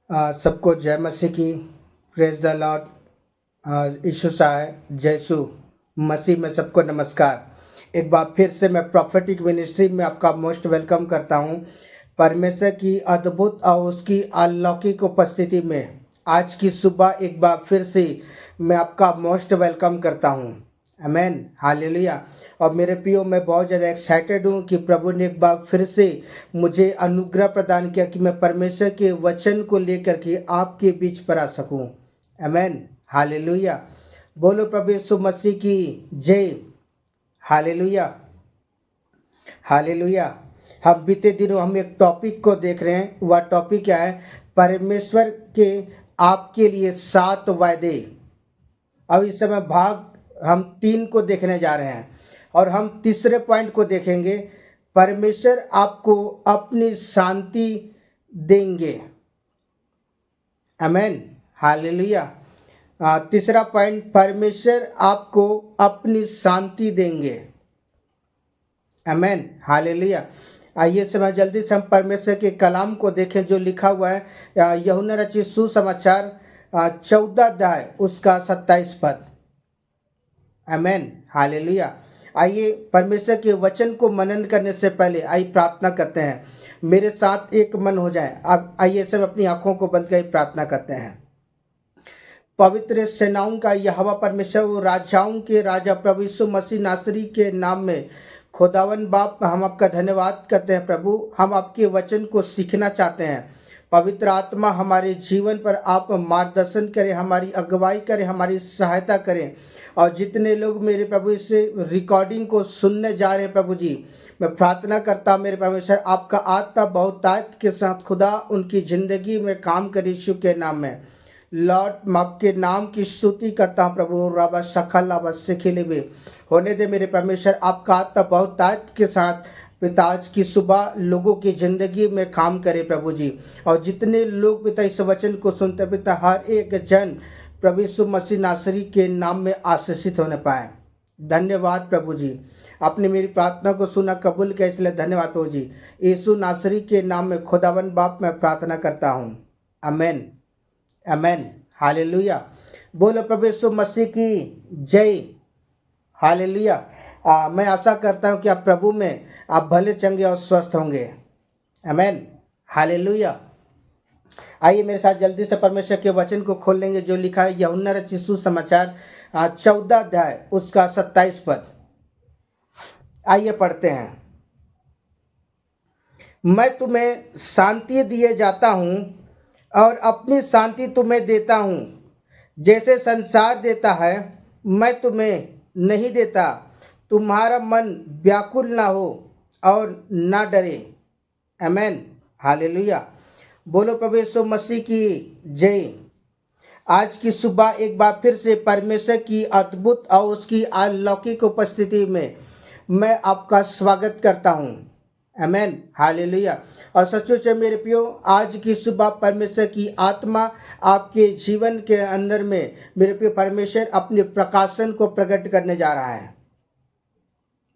सबको जय मसीह की। Praise the Lord. यीशु साहब जयसु मसीह में सबको नमस्कार। एक बार फिर से मैं प्रॉफिटिक मिनिस्ट्री में आपका मोस्ट वेलकम करता हूं। परमेश्वर की अद्भुत और उसकी अलौकिक उपस्थिति में आज की सुबह एक बार फिर से मैं आपका मोस्ट वेलकम करता हूं। आमेन, हालेलुया। और मेरे प्रियो, मैं बहुत ज़्यादा एक्साइटेड हूँ कि प्रभु ने एक बार फिर से मुझे अनुग्रह प्रदान किया कि मैं परमेश्वर के वचन को लेकर के आपके बीच पर आ सकूँ। आमेन, हालेलुया। बोलो प्रभु यीशु मसीह की जय। Hallelujah, hallelujah. हम बीते दिनों हम एक टॉपिक को देख रहे हैं। वह टॉपिक क्या है? परमेश्वर के आपके लिए 7 वायदे। अब इस समय भाग हम 3 को देखने जा रहे हैं और हम तीसरे पॉइंट को देखेंगे। परमेश्वर आपको अपनी शांति देंगे। आमेन, हालेलुया। तीसरा पॉइंट, परमेश्वर आपको अपनी शांति देंगे। आमेन, हालेलुया। आइए समय जल्दी से हम परमेश्वर के कलाम को देखें जो लिखा हुआ है यूहन्ना रचित सुसमाचार 14 अध्याय उसका 27 पद। आमेन, हालेलुया। आइए परमेश्वर के वचन को मनन करने से पहले आइए प्रार्थना करते हैं। मेरे साथ एक मन हो जाए। अब आइए सब अपनी आंखों को बंद कर प्रार्थना करते हैं। पवित्र सेनाओं का यहोवा परमेश्वर और राजाओं के राजा प्रभु यीशु मसीह नासरी के नाम में खुदावन बाप, हम आपका धन्यवाद करते हैं। प्रभु, हम आपके वचन को सीखना चाहते हैं। पवित्र आत्मा हमारे जीवन पर आप मार्गदर्शन करें, हमारी अगुवाई करें, हमारी सहायता करें। और जितने लोग मेरे प्रभु इस रिकॉर्डिंग को सुनने जा रहे हैं प्रभु जी, मैं प्रार्थना करता मेरे परमेश्वर आपका आत्मा बहुत ताकत के साथ खुदा उनकी ज़िंदगी में काम करे यीशु के नाम में। लॉर्ड, मैं आपके नाम की स्तुति करता हूँ प्रभु। रबा सखल रबा सिखिले भी होने दे मेरे परमेश्वर आपका आत्मा बहुत ताकत के साथ पिता आज की सुबह लोगों की ज़िंदगी में काम करे प्रभु जी। और जितने लोग पिता इस वचन को सुनते पिता, हर एक जन प्रभु यीशु मसीह नासरी के नाम में आशीषित होने पाए। धन्यवाद प्रभु जी, आपने मेरी प्रार्थना को सुना, कबूल किया, इसलिए धन्यवाद प्रभु जी। यीशु नासरी के नाम में खुदावन बाप मैं प्रार्थना करता हूँ। आमेन, आमेन, हालेलुया। बोलो प्रभु यीशु मसीह की जय। हालेलुया। मैं आशा करता हूँ कि आप प्रभु में आप भले चंगे और स्वस्थ होंगे। आमेन, हालेलुया। आइए मेरे साथ जल्दी से परमेश्वर के वचन को खोल लेंगे जो लिखा है यूहन्ना रचित सुसमाचार 14 अध्याय उसका 27 पद। आइए पढ़ते हैं। मैं तुम्हें शांति दिए जाता हूँ और अपनी शांति तुम्हें देता हूँ। जैसे संसार देता है मैं तुम्हें नहीं देता। तुम्हारा मन व्याकुल ना हो और ना डरे। आमेन, हालेलुया। बोलो प्रभु यीशु मसीह की जय। आज की सुबह एक बार फिर से परमेश्वर की अद्भुत और उसकी अलौकिक उपस्थिति में मैं आपका स्वागत करता हूँ। आमेन, हालेलुया। और सचमुच मेरे प्रियो, आज की सुबह परमेश्वर की आत्मा आपके जीवन के अंदर में मेरे प्रियो परमेश्वर अपने प्रकाशन को प्रकट करने जा रहा है।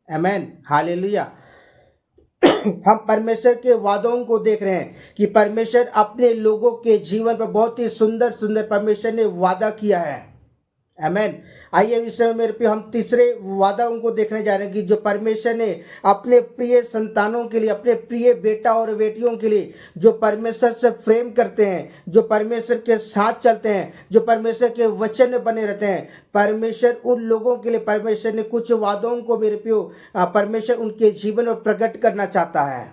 आमेन, हालेलुया। हम परमेश्वर के वादों को देख रहे हैं कि परमेश्वर अपने लोगों के जीवन पर बहुत ही सुंदर सुंदर परमेश्वर ने वादा किया है। आमेन। आइए इस समय मेरे पे हम तीसरे वादाओं को देखने जा रहे हैं कि जो परमेश्वर ने अपने प्रिय संतानों के लिए, अपने प्रिय बेटा और बेटियों के लिए जो परमेश्वर से प्रेम करते हैं, जो परमेश्वर के साथ चलते हैं, जो परमेश्वर के वचन में बने रहते हैं, परमेश्वर उन लोगों के लिए परमेश्वर ने कुछ वादों को मेरे प्रियो परमेश्वर उनके जीवन में प्रकट करना चाहता है।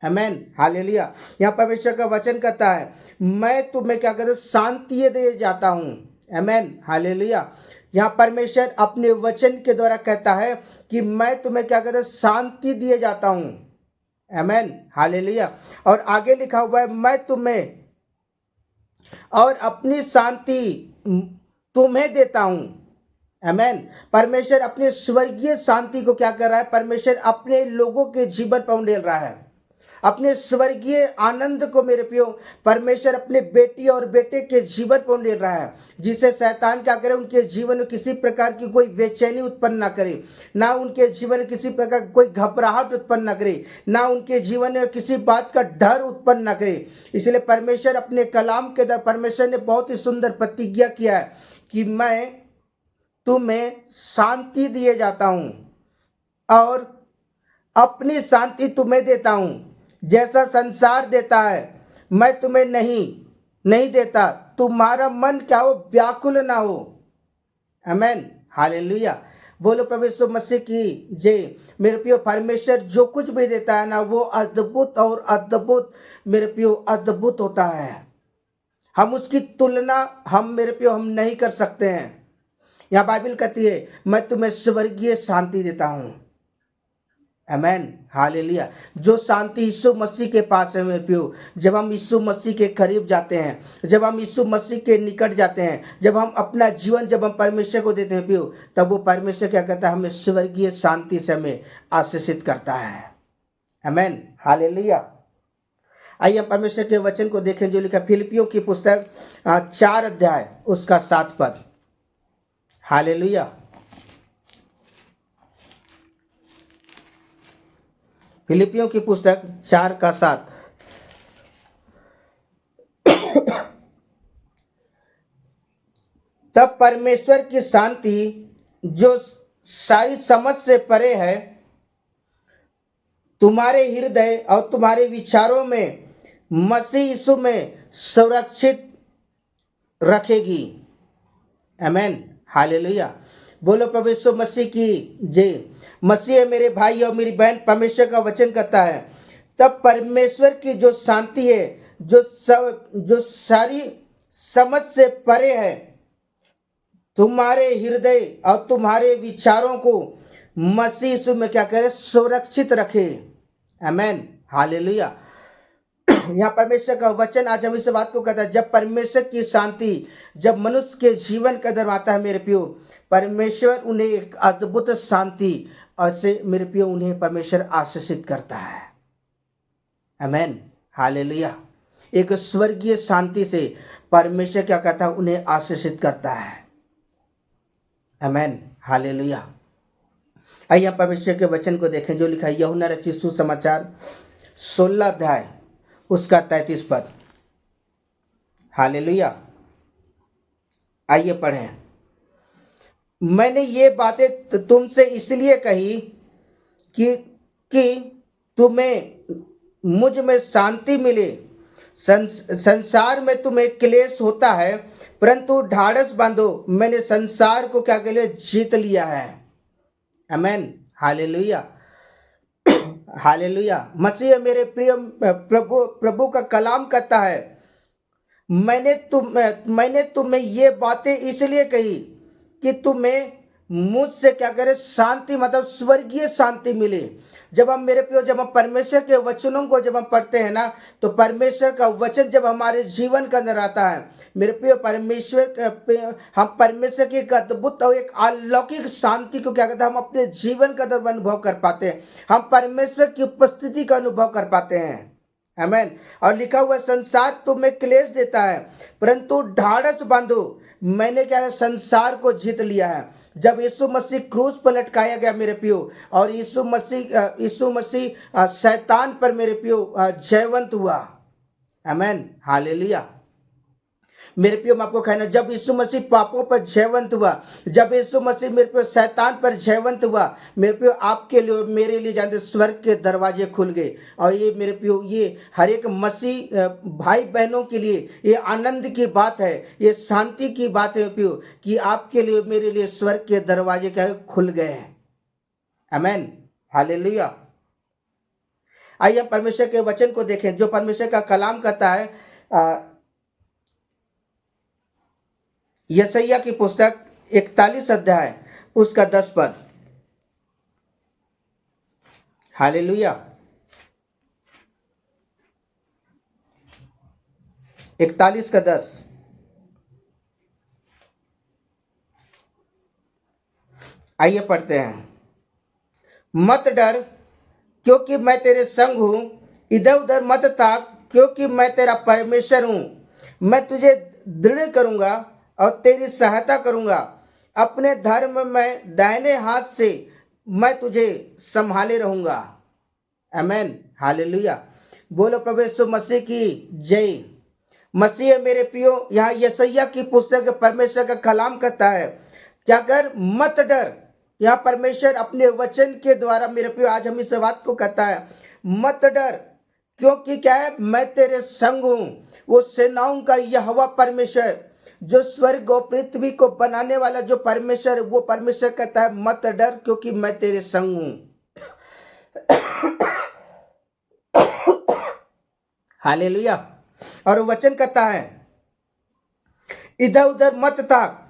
आमेन, हालेलुया। यहाँ परमेश्वर का वचन कहता है मैं तुम्हें क्या कहता हूँ, शांति दे जाता हूँ। आमेन, हालेलुया। यहाँ परमेश्वर अपने वचन के द्वारा कहता है कि मैं तुम्हें क्या कहता हूँ, शांति दिए जाता हूँ। आमेन, हालेलुया। और आगे लिखा हुआ है मैं तुम्हें और अपनी शांति तुम्हें देता हूँ। आमेन। परमेश्वर अपने स्वर्गीय शांति को क्या कर रहा है? परमेश्वर अपने लोगों के जीवन पर उंडेल रहा है। अपने स्वर्गीय आनंद को मेरे प्रियो परमेश्वर अपने बेटी और बेटे के जीवन पर ले रहा है, जिसे शैतान क्या करे, उनके जीवन में किसी प्रकार की कोई बेचैनी उत्पन्न ना करे, ना उनके जीवन में किसी प्रकार की कोई घबराहट उत्पन्न ना करे, ना उनके जीवन में किसी बात का डर उत्पन्न ना करे। इसलिए परमेश्वर अपने कलाम के द्वारा परमेश्वर ने बहुत ही सुंदर प्रतिज्ञा किया है कि मैं तुम्हें शांति दिए जाता हूं और अपनी शांति तुम्हें देता हूं, जैसा संसार देता है मैं तुम्हें नहीं देता। तुम्हारा मन क्या हो, व्याकुल ना हो। आमेन, हालेलुया। बोलो प्रभु यीशु मसीह की जय। मेरे प्रियो परमेश्वर जो कुछ भी देता है ना, वो अद्भुत और अद्भुत मेरे प्रियो अद्भुत होता है। हम उसकी तुलना मेरे प्रियो हम नहीं कर सकते हैं। यहाँ बाइबल कहती है मैं तुम्हें स्वर्गीय शांति देता हूँ। आमेन, हालेलुया। जो शांति यीशु मसीह के पास है मेरे प्रियो, जब हम यीशु मसीह के करीब जाते हैं, जब हम यीशु मसीह के निकट जाते हैं, जब हम अपना जीवन जब हम परमेश्वर को देते हैं प्रियो, तब वो परमेश्वर क्या करता है, हमें स्वर्गीय शांति से हमें आशीषित करता है। आमेन, हालेलुया। आइए हम परमेश्वर के वचन को देखें जो लिखा फिलिपियों की पुस्तक 4 अध्याय उसका 7 पद। हालेलुया। फिलिपियों की पुस्तक 4 का 7। तब परमेश्वर की शांति जो सारी समझ से परे है, तुम्हारे हृदय और तुम्हारे विचारों में मसीह यीशु में सुरक्षित रखेगी। आमेन, हालेलुया। बोलो प्रभु यीशु मसीह की जय। मसीह मेरे भाई और मेरी बहन, परमेश्वर का वचन कहता है तब परमेश्वर की जो शांति है, जो सारी समझ से परे है, तुम्हारे हृदय और तुम्हारे विचारों को मसीह यीशु में क्या करे, सुरक्षित रखे। आमेन, हालेलुया। यहाँ परमेश्वर का वचन आज हम इस बात को कहता है, जब परमेश्वर की शांति जब मनुष्य के जीवन का अंदर आता है मेरे प्रियो, परमेश्वर उन्हें एक अद्भुत शांति और से मेरे प्रियो उन्हें परमेश्वर आशीषित करता है। आमेन, हालेलुया। एक स्वर्गीय शांति से परमेश्वर क्या कहता है, उन्हें आशीषित करता है। आमेन, हालेलुया। आइए हम परमेश्वर के वचन को देखें जो लिखा है यूहन्ना रचित सुसमाचार 16 अध्याय उसका 33 पद। हालेलुया। आइए पढ़ें। मैंने ये बातें तुमसे इसलिए कही कि तुम्हें मुझ में शांति मिले। संसार में तुम्हें क्लेश होता है, परंतु ढाढ़स बांधो, मैंने संसार को क्या के लिए जीत लिया है। आमेन, हालेलुया, हालेलुया। मसीह मेरे प्रिय प्रभु का कलाम कहता है मैंने तुम्हें ये बातें इसलिए कही कि तुम्हें मुझसे क्या करे, शांति मतलब स्वर्गीय शांति मिले। जब हम मेरे प्रियो जब हम परमेश्वर के वचनों को जब हम पढ़ते हैं ना, तो परमेश्वर का वचन जब हमारे जीवन के अंदर आता है मेरे प्रियो, हम परमेश्वर की एक अद्भुत और एक अलौकिक शांति को क्या कहते हैं, हम अपने जीवन का अंदर अनुभव कर पाते हैं। हम परमेश्वर की उपस्थिति का अनुभव कर पाते हैं। आमेन। और लिखा हुआ संसार तुम्हें क्लेश देता है, परंतु ढाढ़स बांधो, मैंने क्या है, संसार को जीत लिया है। जब यीशु मसीह क्रूस पर लटकाया गया मेरे प्रियो, और यीशु मसीह शैतान पर मेरे प्रियो जयवंत हुआ। आमेन, हालेलुया। मेरे प्रियो मैं आपको कहना, जब यीशु मसीह पापों पर जयवंत हुआ, जब यीशु मसीह मेरे प्रियो शैतान पर जयवंत हुआ, मेरे प्रियो आपके लिए मेरे लिए जानते स्वर्ग के दरवाजे खुल गए। और ये मेरे प्रियो ये हर एक मसीह भाई बहनों के लिए ये आनंद की बात है, ये शांति की बात है प्रियो, कि आपके लिए मेरे लिए स्वर्ग के दरवाजे क्या खुल गए हैं। आमेन, हालेलुया। आइए हम परमेश्वर के वचन को देखें जो परमेश्वर का कलाम कहता है यशायाह की पुस्तक 41 अध्याय उसका 10 पद। हालेलुया। 41 का 10। आइए पढ़ते हैं। मत डर, क्योंकि मैं तेरे संग हूं, इधर उधर मत ताक, क्योंकि मैं तेरा परमेश्वर हूँ। मैं तुझे दृढ़ करूँगा और तेरी सहायता करूँगा। अपने धर्म में दाहिने हाथ से मैं तुझे संभाले रहूँगा। आमेन, हालेलुया। बोलो प्रभु यीशु मसीह की जय। मसीह मेरे प्रियो, यहाँ यशायाह की पुस्तक परमेश्वर का कलाम कहता है, क्या कर, मत डर। यहाँ परमेश्वर अपने वचन के द्वारा मेरे प्रियो आज हम इस बात को कहता है, मत डर, क्योंकि क्या है, मैं तेरे संग हूँ। वो सेनाओं का यहोवा परमेश्वर, जो स्वर्ग और पृथ्वी को बनाने वाला जो परमेश्वर, वो परमेश्वर कहता है, मत डर, क्योंकि मैं तेरे संग हूँ। हालेलुया। और वचन कहता है, इधर उधर मत ताक,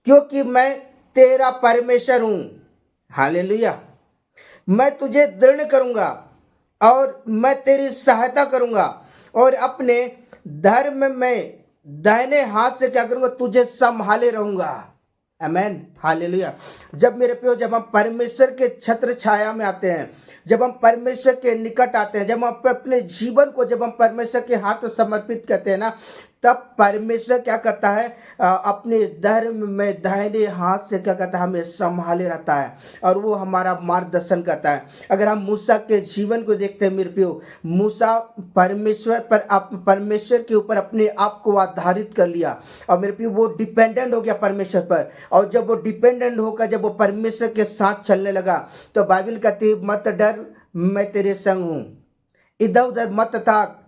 क्योंकि मैं तेरा परमेश्वर हूं। हालेलुया। मैं तुझे दृढ़ करूंगा और मैं तेरी सहायता करूंगा, और अपने धर्म में दाहिने हाथ से क्या करूंगा, तुझे संभाले रहूंगा। आमेन, हालेलुया। जब मेरे प्रियो, जब हम परमेश्वर के छत्र छाया में आते हैं, जब हम परमेश्वर के निकट आते हैं, जब हम अपने जीवन को जब हम परमेश्वर के हाथ समर्पित करते हैं ना, तब परमेश्वर क्या करता है, अपने धर्म में दाहिने हाथ से क्या करता है, हमें संभाले रहता है और वो हमारा मार्गदर्शन करता है। अगर हम मूसा के जीवन को देखते हैं मेरे प्रियो, मूसा परमेश्वर के ऊपर अपने आप को आधारित कर लिया और मेरे प्रियो वो डिपेंडेंट हो गया परमेश्वर पर। और जब वो डिपेंडेंट होकर जब वो परमेश्वर के साथ चलने लगा, तो बाइबल कहती है, मत डर, मैं तेरे संग हूं। इधर उधर मत ताक,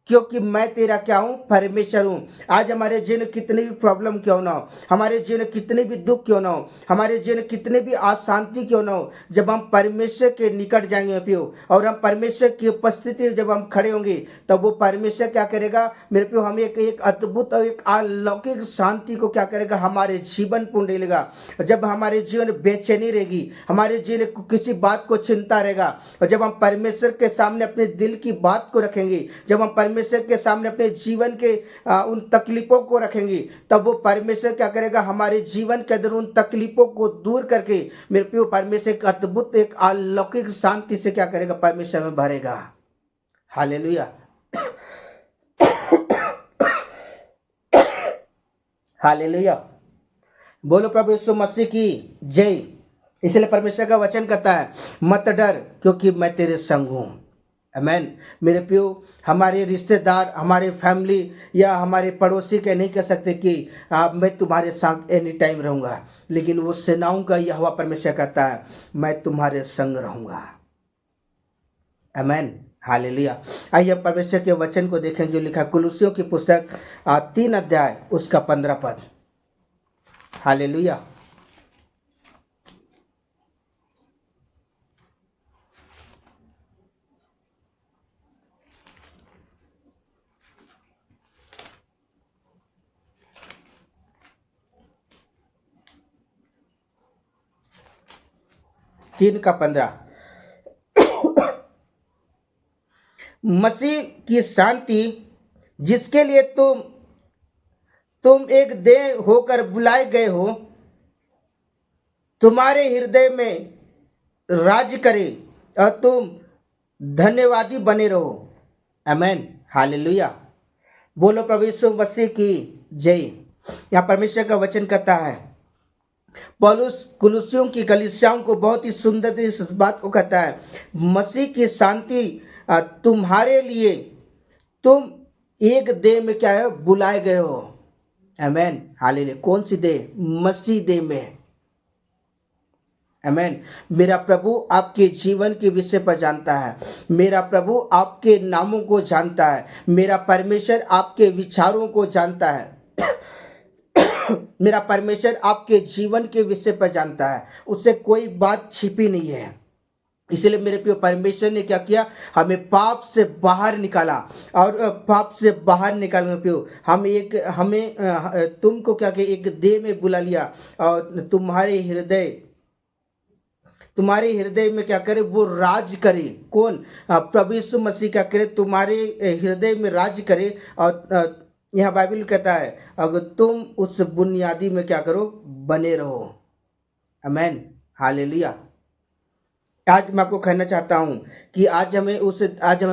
क्योंकि मैं तेरा क्या हूं, परमेश्वर हूं। आज हमारे जीवन कितनी भी प्रॉब्लम क्यों ना हो, हमारे जीवन कितने भी दुख क्यों ना हो, हमारे जीवन कितने भी अशांति क्यों ना हो, जब हम परमेश्वर के निकट जाएंगे प्रियो, और हम परमेश्वर की उपस्थिति जब हम खड़े होंगे, तब वो परमेश्वर क्या करेगा मेरे प्रियो, हमें एक अद्भुत और एक अलौकिक शांति को क्या करेगा, हमारे जीवन पूर्ण लेगा। जब हमारे जीवन बेचैनी रहेगी, हमारे जीवन को किसी बात को चिंता रहेगा, और जब हम परमेश्वर के सामने अपने दिल की बात को रखेंगे, जब हम परमेश्वर के सामने अपने जीवन के उन तकलीफों को रखेंगे, तब वो परमेश्वर क्या करेगा, हमारे जीवन के अंदर उन तकलीफों को दूर करके मेरे प्रिय परमेश्वर एक अद्भुत एक अलौकिक शांति से क्या करेगा, परमेश्वर में भरेगा। हालेलुया। हालेलुया। बोलो प्रभु यीशु मसीह की जय। इसलिए परमेश्वर का वचन कहता है, मत डर, क्योंकि मैं तेरे संग हूं। आमेन। मेरे प्रियो, हमारे रिश्तेदार, हमारे फैमिली या हमारे पड़ोसी के नहीं कह सकते कि मैं तुम्हारे साथ एनी टाइम रहूँगा, लेकिन वो सेनाओं का यहोवा परमेश्वर कहता है, मैं तुम्हारे संग रहूँगा। आमेन, हालेलुया। आइए परमेश्वर के वचन को देखें जो लिखा कुलुसियों की पुस्तक 3 अध्याय उसका 15 पद। हालेलुया। तीन का 15। मसीह की शांति, जिसके लिए तुम एक देह होकर बुलाए गए हो, तुम्हारे हृदय में राज करे और तुम धन्यवादी बने रहो। आमेन, हालेलुया। बोलो प्रभु यीशु मसीह की जय। यहाँ परमेश्वर का वचन कहता है, पौलुस कुलुसियों की कलीसियाओं को बहुत ही सुंदर इस बात को कहता है, मसीह की शांति तुम्हारे लिए, तुम एक देह में क्या है, बुलाए गए हो। आमेन, हालेलुया। कौन सी देह? मसीह देह में। आमेन। मेरा प्रभु आपके जीवन के विषय पर जानता है, मेरा प्रभु आपके नामों को जानता है, मेरा परमेश्वर आपके विचारों को जानता है, मेरा परमेश्वर आपके जीवन के विषय पर जानता है, उससे कोई बात छिपी नहीं है। इसलिए मेरे प्रिय परमेश्वर ने क्या किया, हमें पाप से बाहर निकाला, और पाप से बाहर निकालने प्रियो हमें तुमको क्या किया, एक देह में बुला लिया, और तुम्हारे हृदय में क्या करे, वो राज करे। कौन? प्रभु यीशु मसीह क्या करे, तुम्हारे हृदय में राज करे। और यहाँ बाइबल कहता है, अगर तुम उस बुनियादी में क्या करो, बने रहो। आमेन, हालेलुया। आज मैं आपको कहना चाहता हूँ कि आज हमें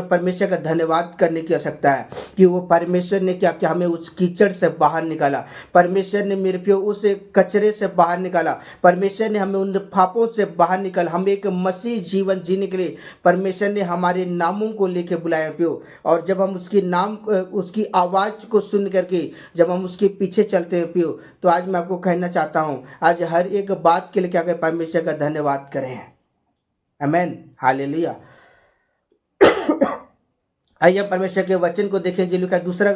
परमेश्वर का धन्यवाद करने की आवश्यकता है कि वो परमेश्वर ने क्या किया, हमें उस कीचड़ से बाहर निकाला। परमेश्वर ने मेरे प्यो उस कचरे से बाहर निकाला। परमेश्वर ने हमें उन पापों से बाहर निकाला। हमें एक मसीह जीवन जीने के लिए परमेश्वर ने हमारे नामों को लेके बुलाया प्यो। और जब हम उसकी आवाज़ को सुन करके जब हम उसके पीछे चलते हैं प्यो, तो आज मैं आपको कहना चाहता हूँ, आज हर एक बात के लिए क्या करें, परमेश्वर का धन्यवाद करें। Amen, hallelujah. आइए परमेश्वर के वचन को देखें जो लिखा है दूसरा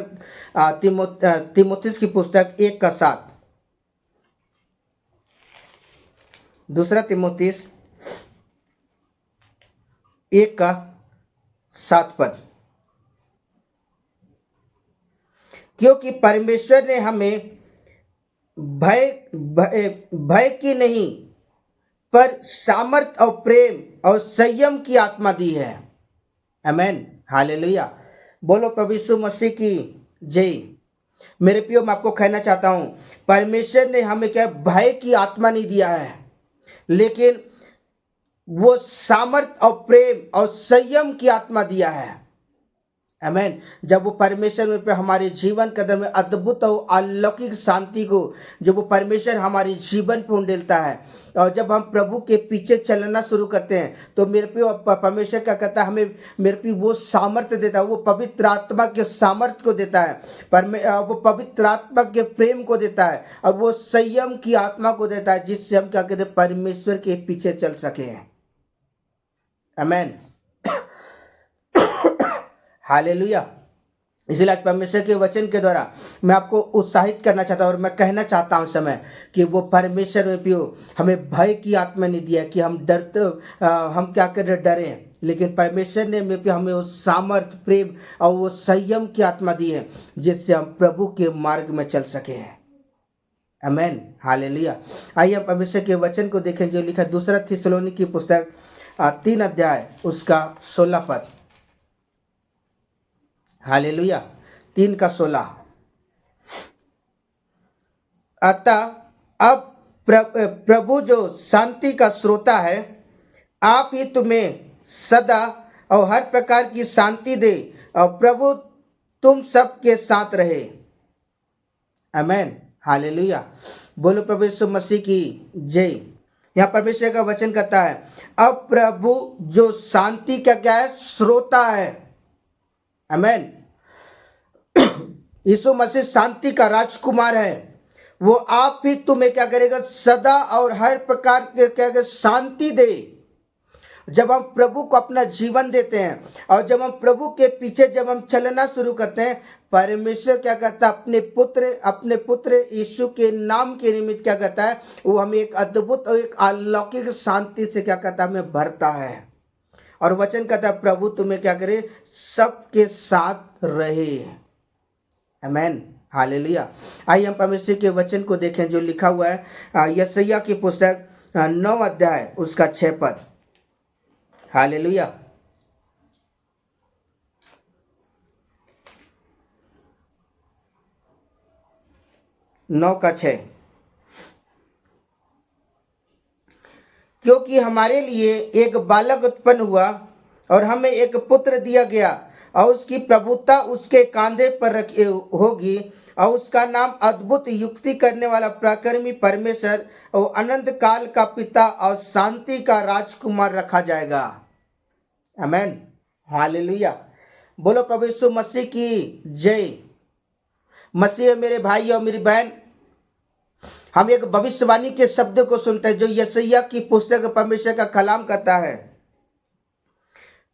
तिमोथियस की पुस्तक 1:7। दूसरा तिमोथियस 1:7। क्योंकि परमेश्वर ने हमें भय भय भय की नहीं पर सामर्थ और प्रेम और संयम की आत्मा दी है। आमेन, हालेलुया। बोलो प्रभु यीशु मसीह की जय। मेरे प्रियो, मैं आपको कहना चाहता हूं, परमेश्वर ने हमें क्या भय की आत्मा नहीं दिया है, लेकिन वो सामर्थ और प्रेम और संयम की आत्मा दिया है। आमेन। जब वो परमेश्वर में पे हमारे जीवन कदम में अद्भुत और अलौकिक शांति को जब वो परमेश्वर हमारे जीवन पे उंडेलता है, और जब हम प्रभु के पीछे चलना शुरू करते हैं, तो मेरे पे परमेश्वर क्या कहता है, हमें मेरे पे वो सामर्थ्य देता है, वो पवित्र आत्मा के सामर्थ्य को देता है, वो पवित्र आत्मा के प्रेम को देता है, और वो संयम की आत्मा को देता है, जिससे हम क्या कहते हैं, परमेश्वर के पीछे चल सके। आमेन, हालेलुया। इसलिए आज परमेश्वर के वचन के द्वारा मैं आपको उत्साहित करना चाहता हूँ और मैं कहना चाहता हूँ समय कि वो परमेश्वर में पियो हमें भय की आत्मा नहीं दिया कि हम हम क्या कर डरें, लेकिन परमेश्वर ने हमें वो सामर्थ, प्रेम और वो संयम की आत्मा दी है, जिससे हम प्रभु के मार्ग में चल सके हैं। आमेन, हालेलुया। आइए हम परमेश्वर के वचन को देखें जो लिखा दूसरा थिस्सलुनी की पुस्तक 3 अध्याय उसका 16 पद। हालेलुया, 3:16। अतः अब प्रभु जो शांति का श्रोता है, आप ही तुम्हें सदा और हर प्रकार की शांति दे, और प्रभु तुम सबके साथ रहे। आमेन, हालेलुया। बोलो प्रभु यीशु मसीह की जय। यहाँ परमेश्वर का वचन कहता है, अब प्रभु जो शांति का क्या है, श्रोता है। आमेन। यीशु मसीह शांति का राजकुमार है। वो आप ही तुम्हें क्या करेगा, सदा और हर प्रकार के क्या शांति दे। जब हम प्रभु को अपना जीवन देते हैं और जब हम प्रभु के पीछे जब हम चलना शुरू करते हैं, परमेश्वर क्या करता है, अपने पुत्र यीशु के नाम के निमित्त क्या करता है, वो हमें एक अद्भुत और एक अलौकिक शांति से क्या करता है, हमें भरता है। और वचन कहता है, प्रभु तुम्हें क्या करे, सबके साथ रहे। आमेन, हालेलुया। आइए हम परमेश्वर के वचन को देखें जो लिखा हुआ है यशायाह की पुस्तक 9 अध्याय उसका 6 पद। हालेलुया। 9:6। क्योंकि हमारे लिए एक बालक उत्पन्न हुआ और हमें एक पुत्र दिया गया, और उसकी प्रभुता उसके कांधे पर रखी होगी, और उसका नाम अद्भुत युक्ति करने वाला, पराक्रमी परमेश्वर और अनंत काल का पिता और शांति का राजकुमार रखा जाएगा। आमेन, हालेलुया। बोलो प्रभु यीशु मसीह की जय। मसीह मेरे भाई और मेरी बहन, हम एक भविष्यवाणी के शब्द को सुनते हैं जो यशायाह की पुस्तक परमेश्वर का कलाम करता है।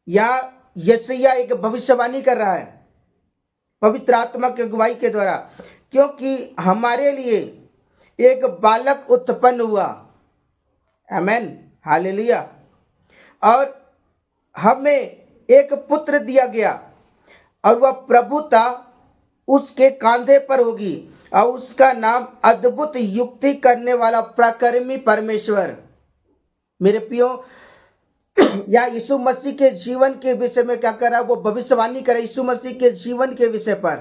या यशायाह एक भविष्यवाणी कर रहा है पवित्र आत्मा की अगुवाई के द्वारा, क्योंकि हमारे लिए एक बालक उत्पन्न हुआ। आमेन, हालेलुया। और हमें एक पुत्र दिया गया, और वह प्रभुता उसके कांधे पर होगी, और उसका नाम अद्भुत युक्ति करने वाला, पराक्रमी परमेश्वर। मेरे प्रियो, या यीशु मसीह के जीवन के विषय में क्या कर रहा है, वो भविष्यवाणी करे यीशु मसीह के जीवन के विषय पर।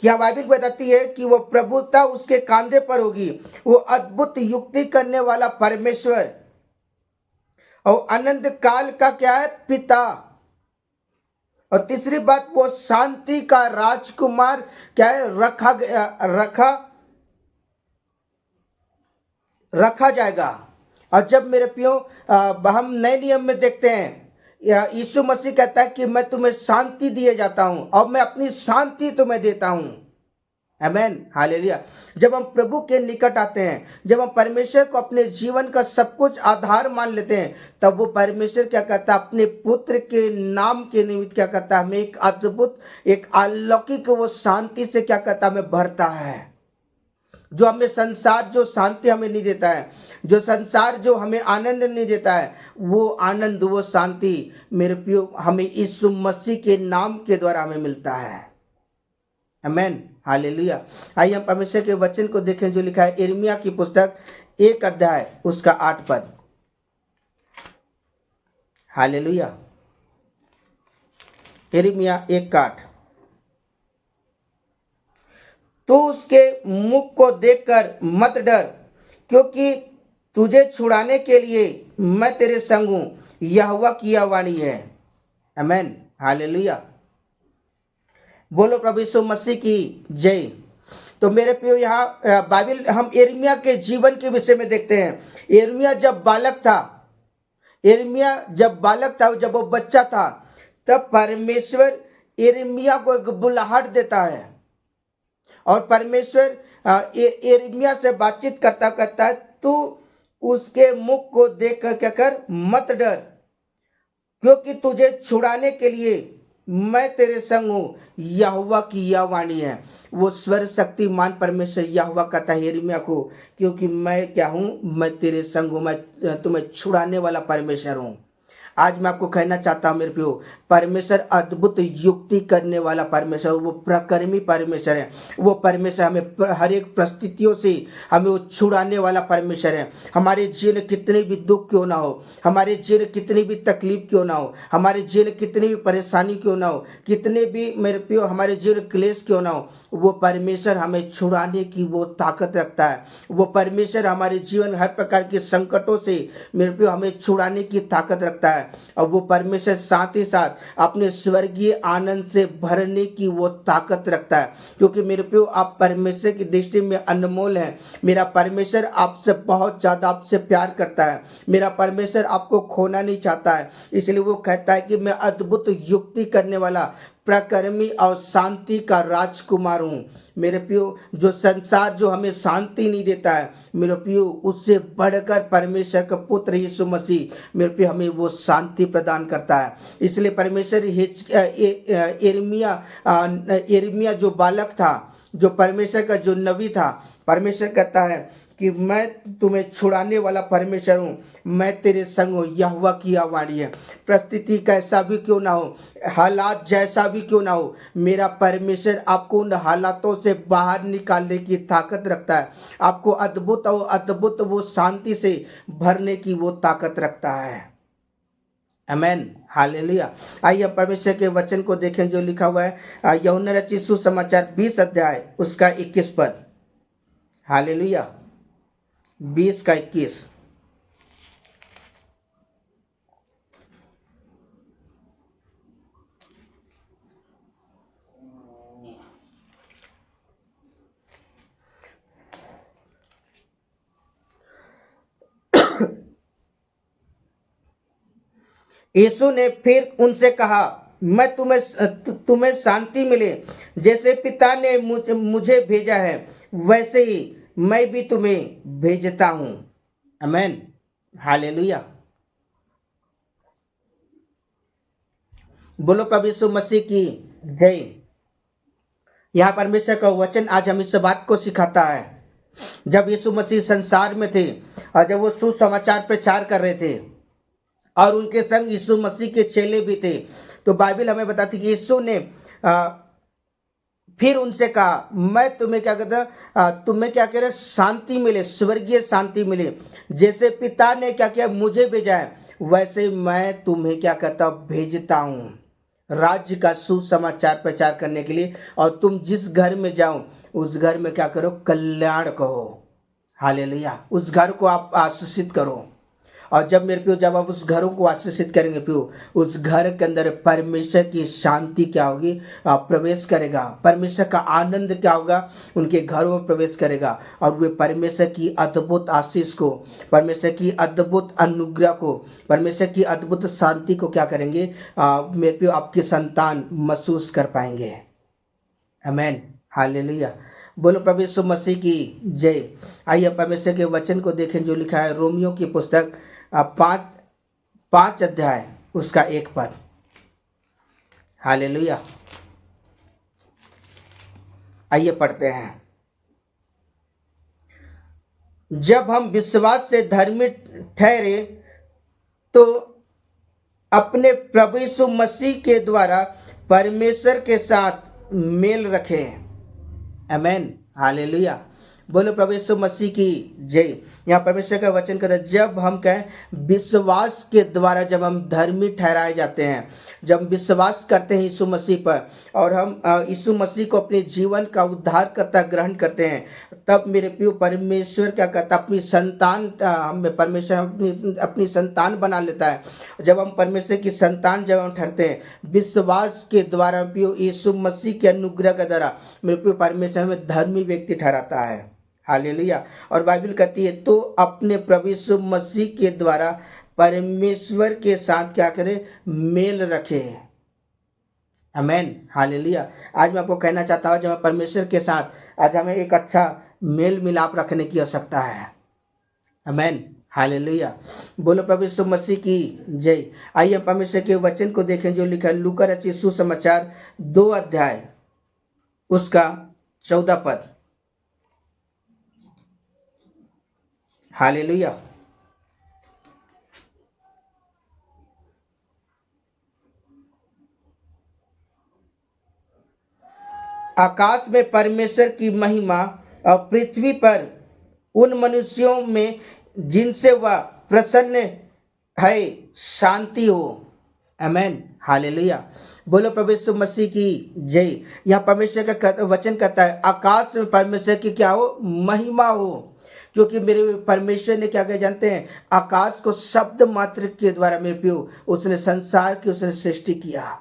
क्या बाइबल बताती है कि वो प्रभुता उसके कांधे पर होगी, वो अद्भुत युक्ति करने वाला परमेश्वर। और अनंत काल का क्या है? पिता। और तीसरी बात, वो शांति का राजकुमार क्या है? रखा जाएगा। और जब मेरे प्रियो हम नए नियम में देखते हैं, यीशु मसीह कहता है कि मैं तुम्हें शांति दिए जाता हूं और मैं अपनी शांति तुम्हें देता हूं। आमेन, हालेलुया। जब हम प्रभु के निकट आते हैं, जब हम परमेश्वर को अपने जीवन का सब कुछ आधार मान लेते हैं, तब वो परमेश्वर क्या करता है? अपने पुत्र के नाम के निमित्त क्या करता है? हमें एक अद्भुत, एक अलौकिक वो शांति से क्या करता है? हमें भरता है। जो हमें संसार जो शांति हमें नहीं देता है, जो संसार जो हमें आनंद नहीं देता है, वो आनंद, वो शांति मेरे प्रियो हमें यीशु मसीह के नाम के द्वारा हमें मिलता है। आमेन, हालेलुया। आइए हम परमेश्वर के वचन को देखें जो लिखा है यिर्मयाह की पुस्तक 1 अध्याय उसका 8 पद। हालेलुया। यिर्मयाह 1:8। तू उसके मुख को देखकर मत डर, क्योंकि तुझे छुड़ाने के लिए मैं तेरे संग हूं, यहोवा की यह वाणी है। आमेन, हालेलुया। बोलो प्रभु यीशु मसीह की जय। तो मेरे प्रियो यहाँ बाइबल हम यिर्मयाह के जीवन के विषय में देखते हैं। यिर्मयाह जब बालक था, जब वो बच्चा था, तब परमेश्वर यिर्मयाह को एक बुलाहट देता है और परमेश्वर यिर्मयाह से बातचीत करता करता है, तू उसके मुख को देख कर क्या कर? मत डर, क्योंकि तुझे छुड़ाने के लिए मैं तेरे संग हूं, यहोवा की यह वाणी है। वो स्वर शक्तिमान परमेश्वर यहोवा कहता है यिर्मयाह को, क्योंकि मैं क्या हूं? मैं तेरे संग हूं, मैं तुम्हें छुड़ाने वाला परमेश्वर हूं। आज मैं आपको कहना चाहता हूं मेरे प्रियो, परमेश्वर अद्भुत युक्ति करने वाला परमेश्वर, वो प्रकर्मी परमेश्वर है। वो परमेश्वर हमें हर एक परिस्थितियों से हमें वो छुड़ाने वाला परमेश्वर है। हमारे जीवन कितने भी दुख क्यों ना हो, हमारे जीवन कितनी भी तकलीफ क्यों ना हो, हमारे जीवन कितनी भी परेशानी क्यों ना हो, कितने भी मेरे प्रियो हमारे जीवन क्लेश क्यों ना हो, वो परमेश्वर हमें छुड़ाने की वो ताकत रखता है। वो परमेश्वर हमारे जीवन हर प्रकार के संकटों से मेरे प्रियो हमें छुड़ाने की ताकत रखता है। और वो परमेश्वर साथ ही साथ अपने स्वर्गीय आनंद से भरने की वो ताकत रखता है, क्योंकि मेरे प्रियो आप परमेश्वर की दृष्टि में अनमोल हैं। मेरा परमेश्वर आपसे बहुत ज़्यादा आपसे प्यार करता है। मेरा परमेश्वर आपको खोना नहीं चाहता है, इसलिए वो कहता है कि मैं अद्भुत युक्ति करने वाला प्रकर्मी और शांति का राजकुमार हूँ। मेरे प्रियो, जो संसार जो हमें शांति नहीं देता है मेरे प्रियो, उससे बढ़कर परमेश्वर का पुत्र यीशु मसीह मेरे प्रियो हमें वो शांति प्रदान करता है। इसलिए परमेश्वर यिर्मयाह जो बालक था, जो परमेश्वर का जो नबी था, परमेश्वर कहता है कि मैं तुम्हें छुड़ाने वाला परमेश्वर हूँ, मैं तेरे संग हूँ, यहोवा की यह वाणी है। परिस्थिति कैसा भी क्यों ना हो, हालात जैसा भी क्यों ना हो, मेरा परमेश्वर आपको उन हालातों से बाहर निकालने की ताकत रखता है। आपको अद्भुत और अद्भुत वो शांति से भरने की वो ताकत रखता है। आमेन, हालेलुया। आइए परमेश्वर के वचन को देखें जो लिखा हुआ है यूहन्ना रचित सुसमाचार 20 अध्याय उसका 21 पद। हालेलुया, 20 का 21। यीशु ने फिर उनसे कहा, मैं तुम्हें शांति मिले, जैसे पिता ने मुझे भेजा है, वैसे ही मैं भी तुम्हें भेजता हूं। आमेन, हालेलुया। बोलो प्रभु यीशु मसीह की जय। यहाँ परमेश्वर का वचन आज हम इस बात को सिखाता है, जब यीशु मसीह संसार में थे और जब वो सुसमाचार प्रचार कर रहे थे और उनके संग यीशु मसीह के चेले भी थे, तो बाइबल हमें बताती है कि यीशु ने फिर उनसे कहा, मैं तुम्हें क्या कहता, तुम्हें क्या कह रहे, शांति मिले, स्वर्गीय शांति मिले। जैसे पिता ने क्या किया, मुझे भेजा है, वैसे मैं तुम्हें क्या कहता भेजता हूँ राज्य का सुसमाचार प्रचार करने के लिए। और तुम जिस घर में जाओ उस घर में क्या करो, कल्याण कहो। हालेलुया, उस घर को आप आशीषित करो। और जब मेरे प्यो जब आप उस घरों को आशीषित करेंगे प्यो, उस घर के अंदर परमेश्वर की शांति क्या होगी, प्रवेश करेगा। परमेश्वर का आनंद क्या होगा, उनके घरों में प्रवेश करेगा। और वे परमेश्वर की अद्भुत आशीष को, परमेश्वर की अद्भुत अनुग्रह को, परमेश्वर की अद्भुत शांति को क्या करेंगे, मेरे प्यो आपके संतान महसूस कर पाएंगे। आमेन, हालेलुया। बोलो प्रभु यीशु मसीह की जय। आइए परमेश्वर के वचन को देखें जो लिखा है रोमियो की पुस्तक 5 अध्याय उसका 1 पद। हालेलुया। आइए पढ़ते हैं। जब हम विश्वास से धर्मी ठहरे तो अपने प्रभु यीशु मसीह के द्वारा परमेश्वर के साथ मेल रखें। आमेन, हालेलुया। बोलो प्रभु यीशु मसीह की जय। यहाँ परमेश्वर का वचन कहता है जब हम कहें विश्वास के द्वारा जब हम धर्मी ठहराए जाते हैं, जब विश्वास करते हैं यीशु मसीह पर और हम यीशु मसीह को अपने जीवन का उद्धारकर्ता ग्रहण करते हैं, तब मेरे प्रिय परमेश्वर क्या करता है, अपनी संतान हमें परमेश्वर अपनी संतान बना लेता है। जब हम परमेश्वर की संतान जब हम ठहरते हैं विश्वास के द्वारा प्रिय यीशु मसीह के अनुग्रह के द्वारा मेरे प्रिय परमेश्वर हमें धर्मी व्यक्ति ठहराता है। हालेलुया। और बाइबल कहती है तो अपने प्रभु यीशु मसीह के द्वारा परमेश्वर के साथ क्या करें, मेल रखे। आमेन, हालेलुया। आज मैं आपको कहना चाहता हूँ जब परमेश्वर के साथ आज हमें एक अच्छा मेल मिलाप रखने की आवश्यकता है। आमेन, हालेलुया। बोलो प्रभु यीशु मसीह की जय। आइए परमेश्वर के वचन को देखें जो लिखा है लूका रचित सुसमाचार 2 अध्याय उसका 14 पद। हालेलुया। आकाश में परमेश्वर की महिमा और पृथ्वी पर उन मनुष्यों में जिनसे वह प्रसन्न है शांति हो। आमेन, हालेलुया। बोलो प्रभु यीशु मसीह की जय। यहाँ परमेश्वर का वचन कहता है आकाश में परमेश्वर की क्या हो, महिमा हो। क्योंकि मेरे परमेश्वर ने क्या कहा जानते हैं, आकाश को शब्द मात्र के द्वारा मेरे प्रियो उसने संसार की उसने सृष्टि किया।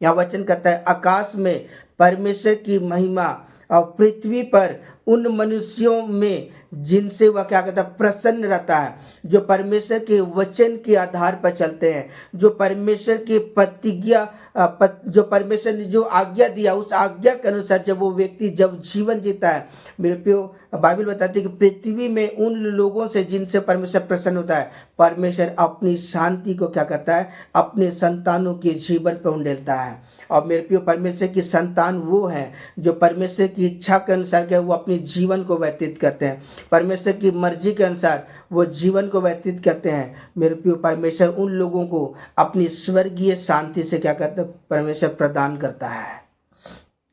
यहाँ वचन कहता है आकाश में परमेश्वर की महिमा और पृथ्वी पर उन मनुष्यों में जिनसे वह क्या कहता है प्रसन्न रहता है, जो परमेश्वर के वचन के आधार पर चलते हैं, जो परमेश्वर की प्रतिज्ञा जो परमेश्वर ने जो आज्ञा दिया उस आज्ञा के अनुसार जब वो व्यक्ति जब जीवन जीता है मेरे प्रियो बाइबल बताती है कि पृथ्वी में उन लोगों से जिनसे परमेश्वर प्रसन्न होता है परमेश्वर अपनी शांति को क्या करता है, अपने संतानों के जीवन पर उंडेलता है। और मेरे प्रियो परमेश्वर की संतान वो हैं जो परमेश्वर की इच्छा के अनुसार क्या वो अपने जीवन को व्यतीत करते हैं, परमेश्वर की मर्जी के अनुसार वो जीवन को व्यतीत करते हैं। मेरे प्रियो परमेश्वर उन लोगों को अपनी स्वर्गीय शांति से क्या करता है, परमेश्वर प्रदान करता है।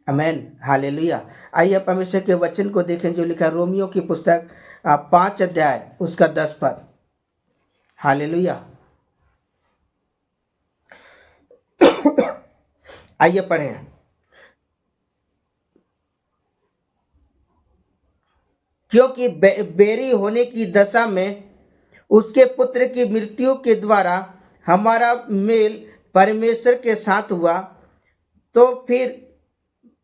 आमेन, हालेलुया। आइए परमेश्वर के वचन को देखें जो लिखा है रोमियो की पुस्तक 5 अध्याय उसका 10 पद। हालेलुया। आइए पढ़ें। क्योंकि बेरी होने की दशा में उसके पुत्र की मृत्यु के द्वारा हमारा मेल परमेश्वर के साथ हुआ, तो फिर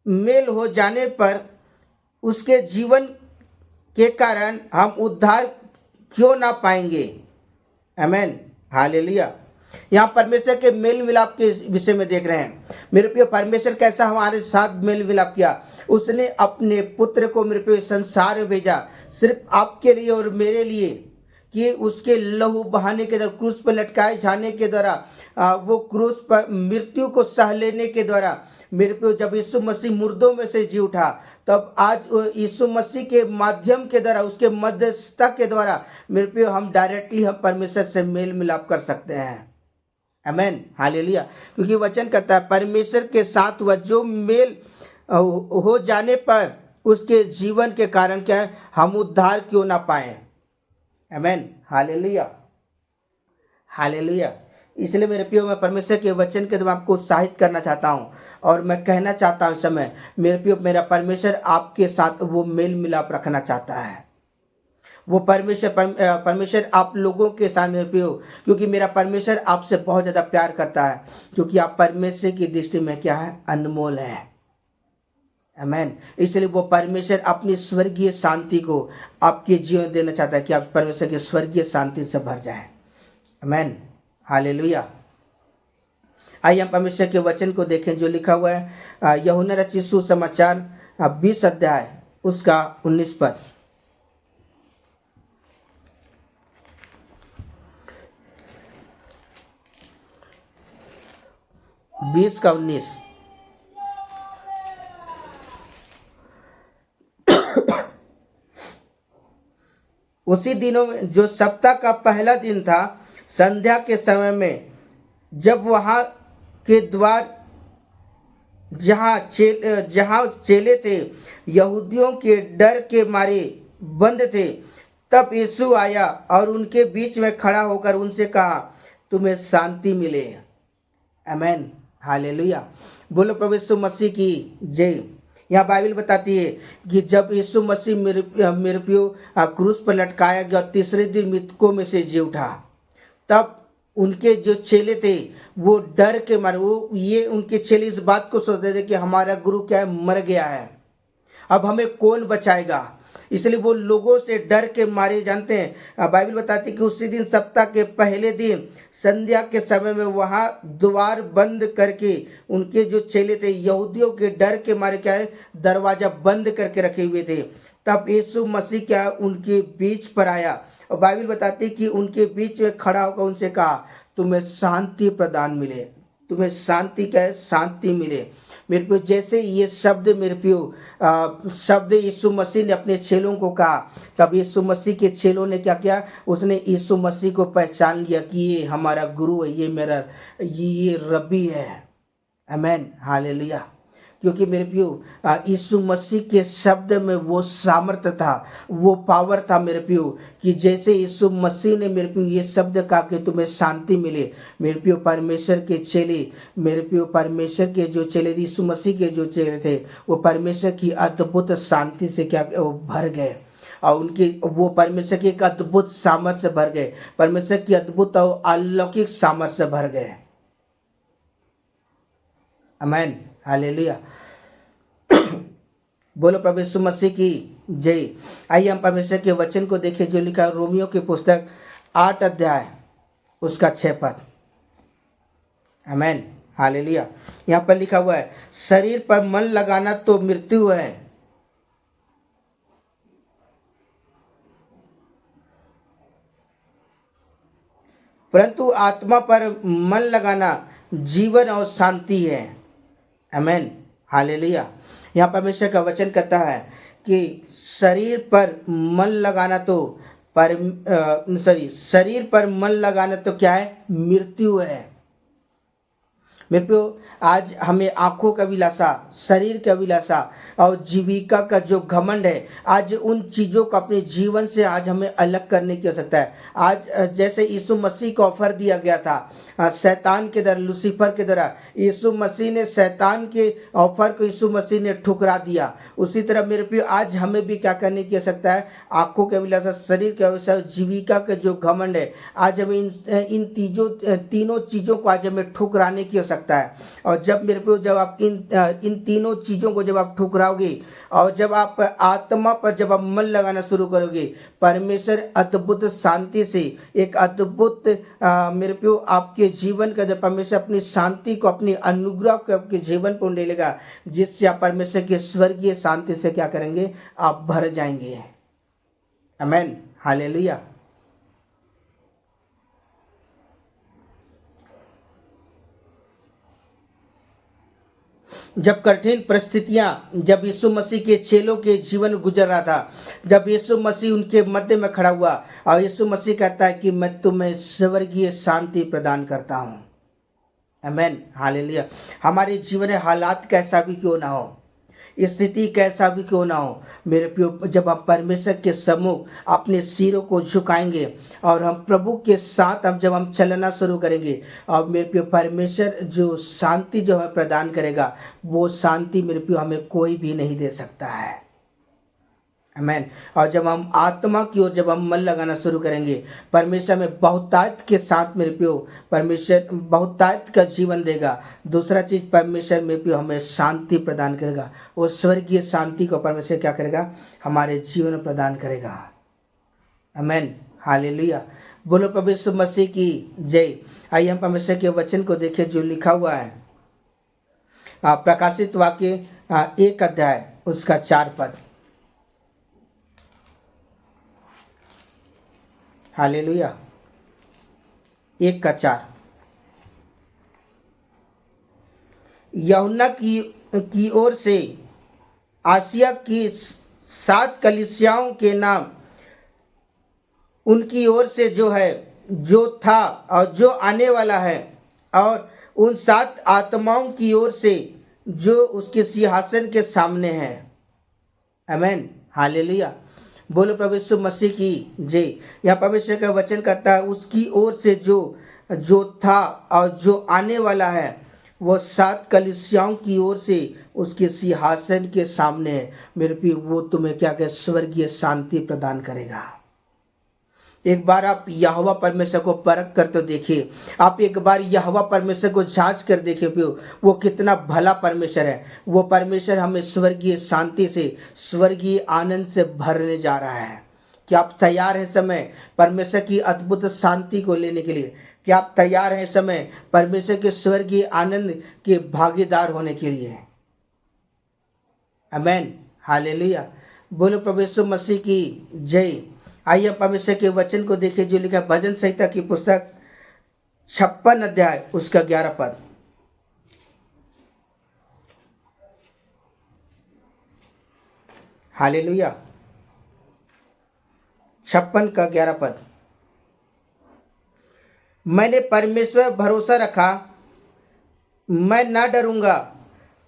मेल हो जाने पर उसके जीवन के कारण हम उद्धार क्यों ना पाएंगे। आमेन, हालेलुया। यहाँ परमेश्वर के मेल मिलाप के विषय में देख रहे हैं। मेरे प्रिय परमेश्वर कैसा हमारे साथ मेल मिलाप किया, उसने अपने पुत्र को मेरे प्रिय संसार में भेजा सिर्फ आपके लिए और मेरे लिए, कि उसके लहू बहाने के द्वारा क्रूस पर लटकाए जाने के द्वारा वो क्रूस पर मृत्यु को सह लेने के द्वारा मेरे प्रिय जब यीशु मसीह मुर्दों में से जी उठा तब आज यीशु मसीह के माध्यम के द्वारा उसके मध्यस्थता के द्वारा मेरे प्रिय हम डायरेक्टली हम परमेश्वर से मेल मिलाप कर सकते हैं। आमेन, हालेलुया। क्योंकि वचन कहता है परमेश्वर के साथ वह जो मेल हो जाने पर उसके जीवन के कारण क्या है, हम उद्धार क्यों ना पाए। आमेन, हालेलुया, हालेलुया। इसलिए मेरे प्रियो मैं परमेश्वर के वचन के द्वारा आपको उत्साहित करना चाहता हूँ और मैं कहना चाहता हूँ इस समय मेरे प्रियो मेरा परमेश्वर आपके साथ वो मेल मिलाप रखना चाहता है। वो परमेश्वर आप लोगों के साथ मेरे प्रियो, क्योंकि मेरा परमेश्वर आपसे बहुत ज़्यादा प्यार करता है, क्योंकि आप परमेश्वर की दृष्टि में क्या है, अनमोल है। आमेन। इसलिए वो परमेश्वर अपनी स्वर्गीय शांति को आपके जीवन देना चाहता है कि आप परमेश्वर की स्वर्गीय शांति से भर जाएं। आमेन, हालेलुया। आइए हम परमेश्वर के वचन को देखें जो लिखा हुआ है यूहन्ना रचित सुसमाचार 20 अध्याय उसका 19 पद। बीस का 19। उसी दिनों में जो सप्ताह का पहला दिन था, संध्या के समय में, जब वहाँ के द्वार जहाँ चेले थे यहूदियों के डर के मारे बंद थे, तब यीशु आया और उनके बीच में खड़ा होकर उनसे कहा, तुम्हें शांति मिले। आमेन, हालेलुया। बोलो प्रभु यीशु मसीह की जय। यहाँ बाइबल बताती है कि जब यीशु मसीह मेरे प्रियो क्रूस पर लटकाया गया और तीसरे दिन मृतकों में से जी उठा, तब उनके जो चेले थे वो डर के मारे, उनके चेले इस बात को सोचते थे कि हमारा गुरु क्या है, मर गया है, अब हमें कौन बचाएगा। इसलिए वो लोगों से डर के मारे, जानते हैं बाइबल बताती है कि उसी दिन सप्ताह के पहले दिन संध्या के समय में वहाँ द्वार बंद करके उनके जो चेले थे यहूदियों के डर के मारे क्या है, दरवाजा बंद करके रखे हुए थे। तब यीशु मसीह क्या उनके बीच पर आया और बाइबल बताती है कि उनके बीच में खड़ा होकर उनसे कहा, तुम्हें शांति प्रदान मिले। तुम्हें शांति क्या है, शांति मिले। मेरे प्रियो, जैसे ये शब्द मेरे प्रियो शब्द यीशु मसीह ने अपने चेलों को कहा, तब यीशु मसीह के चेलों ने क्या किया, उसने यीशु मसीह को पहचान लिया कि ये हमारा गुरु है, ये मेरा ये रब्बी है। आमेन, हालेलुया। क्योंकि मेरे प्रियो यीशु मसीह के शब्द में वो सामर्थ्य था, वो पावर था मेरे प्रियो, कि जैसे यीशु मसीह ने मेरे प्रियो ये शब्द कहा कि तुम्हें शांति मिले। मेरे प्रियो परमेश्वर के चेले, मेरे प्रियो परमेश्वर के जो चेले, यीशु मसीह के जो चेले थे, वो परमेश्वर की अद्भुत शांति से क्या भर गए और उनकी वो परमेश्वर की एक अद्भुत सामर्थ से भर गए, परमेश्वर की अद्भुत और अलौकिक सामर्थ से भर गए। आमेन, हालेलुया। बोलो प्रभु यीशु मसीह की जय। आइए हम परमेश्वर के वचन को देखें जो लिखा है रोमियो की पुस्तक 8 अध्याय उसका 6 पद। आमेन, हालेलुया। यहाँ पर लिखा हुआ है, शरीर पर मन लगाना तो मृत्यु है, परंतु आत्मा पर मन लगाना जीवन और शांति है। आमेन, हालेलुया। यहाँ परमेश्वर का वचन कहता है कि शरीर पर मन लगाना तो शरीर पर मन लगाना तो क्या है, मृत्यु है। मेरे प्रियो, आज हमें आंखों का अभिलाषा, शरीर का अभिलाषा और जीविका का जो घमंड है, आज उन चीज़ों को अपने जीवन से आज हमें अलग करने की आवश्यकता है। आज जैसे यीशु मसीह को ऑफर दिया गया था शैतान के द्वारा, लूसीफर के द्वारा, यीशु मसीह ने शैतान के ऑफर को यीशु मसीह ने ठुकरा दिया। उसी तरह मेरे प्रिय आज हमें भी क्या करने की आवश्यकता है, आंखों के अभिलाषा, शरीर के अभिलाषा, जीविका का जो घमंड है, आज हमें इन तीनों चीज़ों को आज हमें ठुकराने की आवश्यकता है। और जब मेरे प्रिय जब आप इन तीनों चीज़ों को जब आप ठुकराओगे और जब आप आत्मा पर जब आप मन लगाना शुरू करोगे, परमेश्वर अद्भुत शांति से एक अद्भुत मेरे प्रियो आपके जीवन का जब परमेश्वर अपनी शांति को, अपनी अनुग्रह को आपके जीवन पर ले लेगा, जिससे आप परमेश्वर के स्वर्गीय शांति से क्या करेंगे, आप भर जाएंगे। आमेन, हालेलुया। जब कठिन परिस्थितियां जब यीशु मसीह के चेलों के जीवन गुजर रहा था, जब यीशु मसीह उनके मध्य में खड़ा हुआ और यीशु मसीह कहता है कि मैं तुम्हें स्वर्गीय शांति प्रदान करता हूँ। आमेन, हालेलुया। हमारे जीवन में हालात कैसा भी क्यों ना हो, स्थिति कैसा भी क्यों ना हो, मेरे प्रियो जब हम परमेश्वर के सम्मुख अपने सिरों को झुकाएंगे और हम प्रभु के साथ जब हम चलना शुरू करेंगे, और मेरे प्रियो परमेश्वर जो शांति जो हमें प्रदान करेगा, वो शांति मेरे प्रियो हमें कोई भी नहीं दे सकता है। आमेन। और जब हम आत्मा की ओर जब हम मन लगाना शुरू करेंगे, परमेश्वर में बहुतायत के साथ मेरे प्यो परमेश्वर बहुतायत का जीवन देगा। दूसरा चीज, परमेश्वर मेरे प्यो हमें शांति प्रदान करेगा। वो स्वर्गीय शांति को परमेश्वर क्या करेगा, हमारे जीवन में प्रदान करेगा। आमेन, हालेलुया। बोलो प्रभु यीशु मसीह की जय। आइए हम परमेश्वर के वचन को देखें जो लिखा हुआ है प्रकाशित वाक्य 1 अध्याय उसका 4 पद। हालेलुया। 1 का 4। यूहन्ना की ओर से आसिया की 7 कलीसियाओं के नाम उनकी ओर से जो है, जो था और जो आने वाला है, और उन 7 आत्माओं की ओर से जो उसके सिंहासन के सामने है। आमेन, हालेलुया। बोलो प्रभु यीशु मसीह की जय। यह परमेश्वर का वचन कहता है उसकी ओर से जो था और जो आने वाला है, वो 7 कलीसियाओं की ओर से उसके सिंहासन के सामने है। मेरे प्रिय, वो तुम्हें क्या कहे, स्वर्गीय शांति प्रदान करेगा। एक बार आप यहोवा परमेश्वर को परख कर तो देखिए। आप एक बार यहोवा परमेश्वर को जांच कर देखिए वो कितना भला परमेश्वर है। वो परमेश्वर हमें स्वर्गीय शांति से, स्वर्गीय आनंद से भरने जा रहा है। क्या आप तैयार हैं समय परमेश्वर की अद्भुत शांति को लेने के लिए? क्या आप तैयार हैं समय परमेश्वर के स्वर्गीय आनंद के भागीदार होने के लिए? आमेन, हालेलुया। बोलो प्रभु यीशु मसीह की जय। आइए परमेश्वर के वचन को देखिए जो लिखा है भजन संहिता की पुस्तक 56 अध्याय उसका 11 पद। हालेलुया। 56 का 11 पद। मैंने परमेश्वर भरोसा रखा, मैं ना डरूंगा,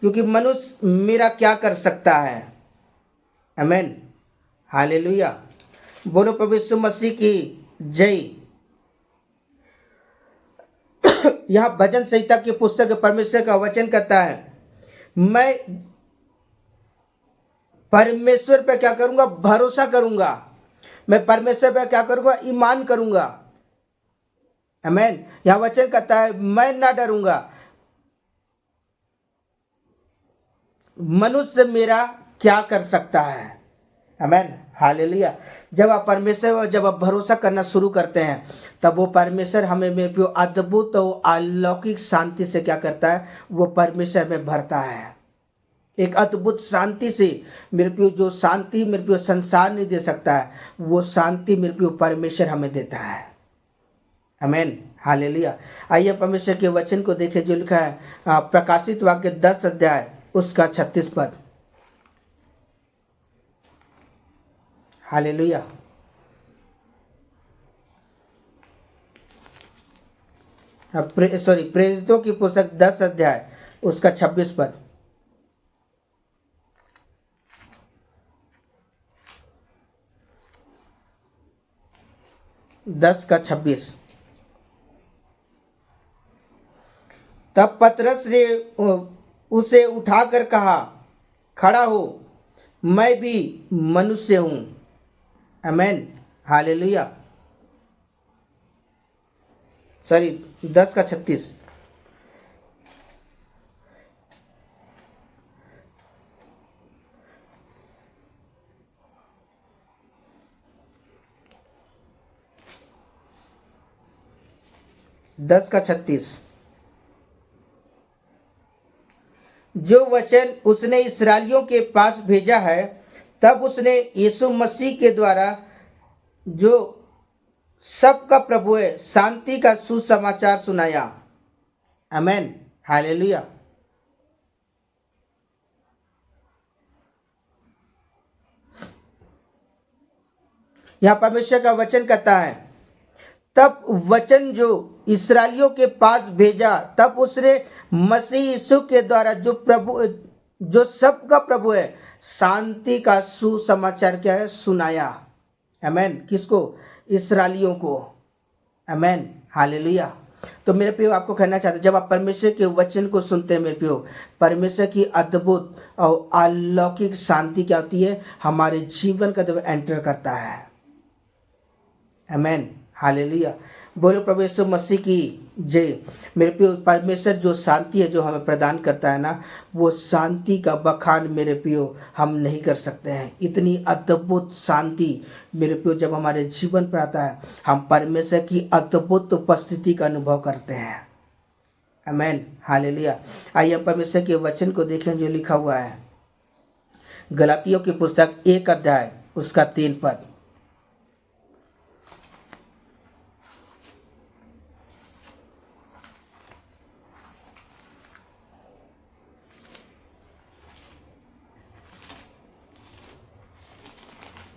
क्योंकि मनुष्य मेरा क्या कर सकता है। आमेन, हालेलुया। बोलो प्रभु यीशु मसीह की जय। यहाँ भजन संहिता की पुस्तक परमेश्वर का वचन कहता है मैं परमेश्वर पे क्या करूंगा, भरोसा करूंगा। मैं परमेश्वर पे क्या करूंगा, ईमान करूंगा। आमेन। यहाँ वचन कहता है मैं ना डरूंगा, मनुष्य मेरा क्या कर सकता है। आमेन, हालेलुया। जब आप परमेश्वर और जब आप भरोसा करना शुरू करते हैं, तब वो परमेश्वर हमें मेरे प्रिय अद्भुत और अलौकिक शांति से क्या करता है, वो परमेश्वर में भरता है। एक अद्भुत शांति से मेरे प्रिय, जो शांति मेरे प्रिय संसार नहीं दे सकता है, वो शांति मेरे प्रिय परमेश्वर हमें देता है। आमेन, हालेलुया। आइए परमेश्वर के वचन को देखें जो लिखा है प्रकाशित वाक्य 10 अध्याय उसका 36 पद। हालेलुया। प्रेरितों की पुस्तक 10 अध्याय उसका 26 पद। 10 का 26। तब पतरस ने उसे उठाकर कहा, खड़ा हो, मैं भी मनुष्य हूँ। आमेन, हालेलुया। 10 का 36। दस का 36। जो वचन उसने इस्राएलियों के पास भेजा है, तब उसने यीशु मसीह के द्वारा जो सबका प्रभु है, शांति का सुसमाचार सुनाया। आमेन, हालेलुया। यहाँ परमेश्वर का वचन कहता है तब वचन जो इस्राएलियों के पास भेजा, तब उसने मसीह यीशु के द्वारा जो सबका प्रभु है, शांति का सुसमाचार क्या है, सुनाया। आमेन, किसको? इस्राएलियों को। आमेन, हालेलुया। तो मेरे प्रियो आपको कहना चाहते हैं, जब आप परमेश्वर के वचन को सुनते हैं मेरे प्रियो, परमेश्वर की अद्भुत और अलौकिक शांति क्या होती है, हमारे जीवन का जब एंटर करता है। आमेन, हालेलुया। बोलो प्रभु यीशु मसीह की जय। मेरे प्रियो परमेश्वर जो शांति है जो हमें प्रदान करता है ना, वो शांति का बखान मेरे प्रियो हम नहीं कर सकते हैं। इतनी अद्भुत शांति मेरे प्रियो जब हमारे जीवन पर आता है, हम परमेश्वर की अद्भुत उपस्थिति का अनुभव करते हैं। आमेन, हालेलुया। आइए हम परमेश्वर के वचन को देखें जो लिखा हुआ है गलातियों की पुस्तक 1 अध्याय उसका 3 पद।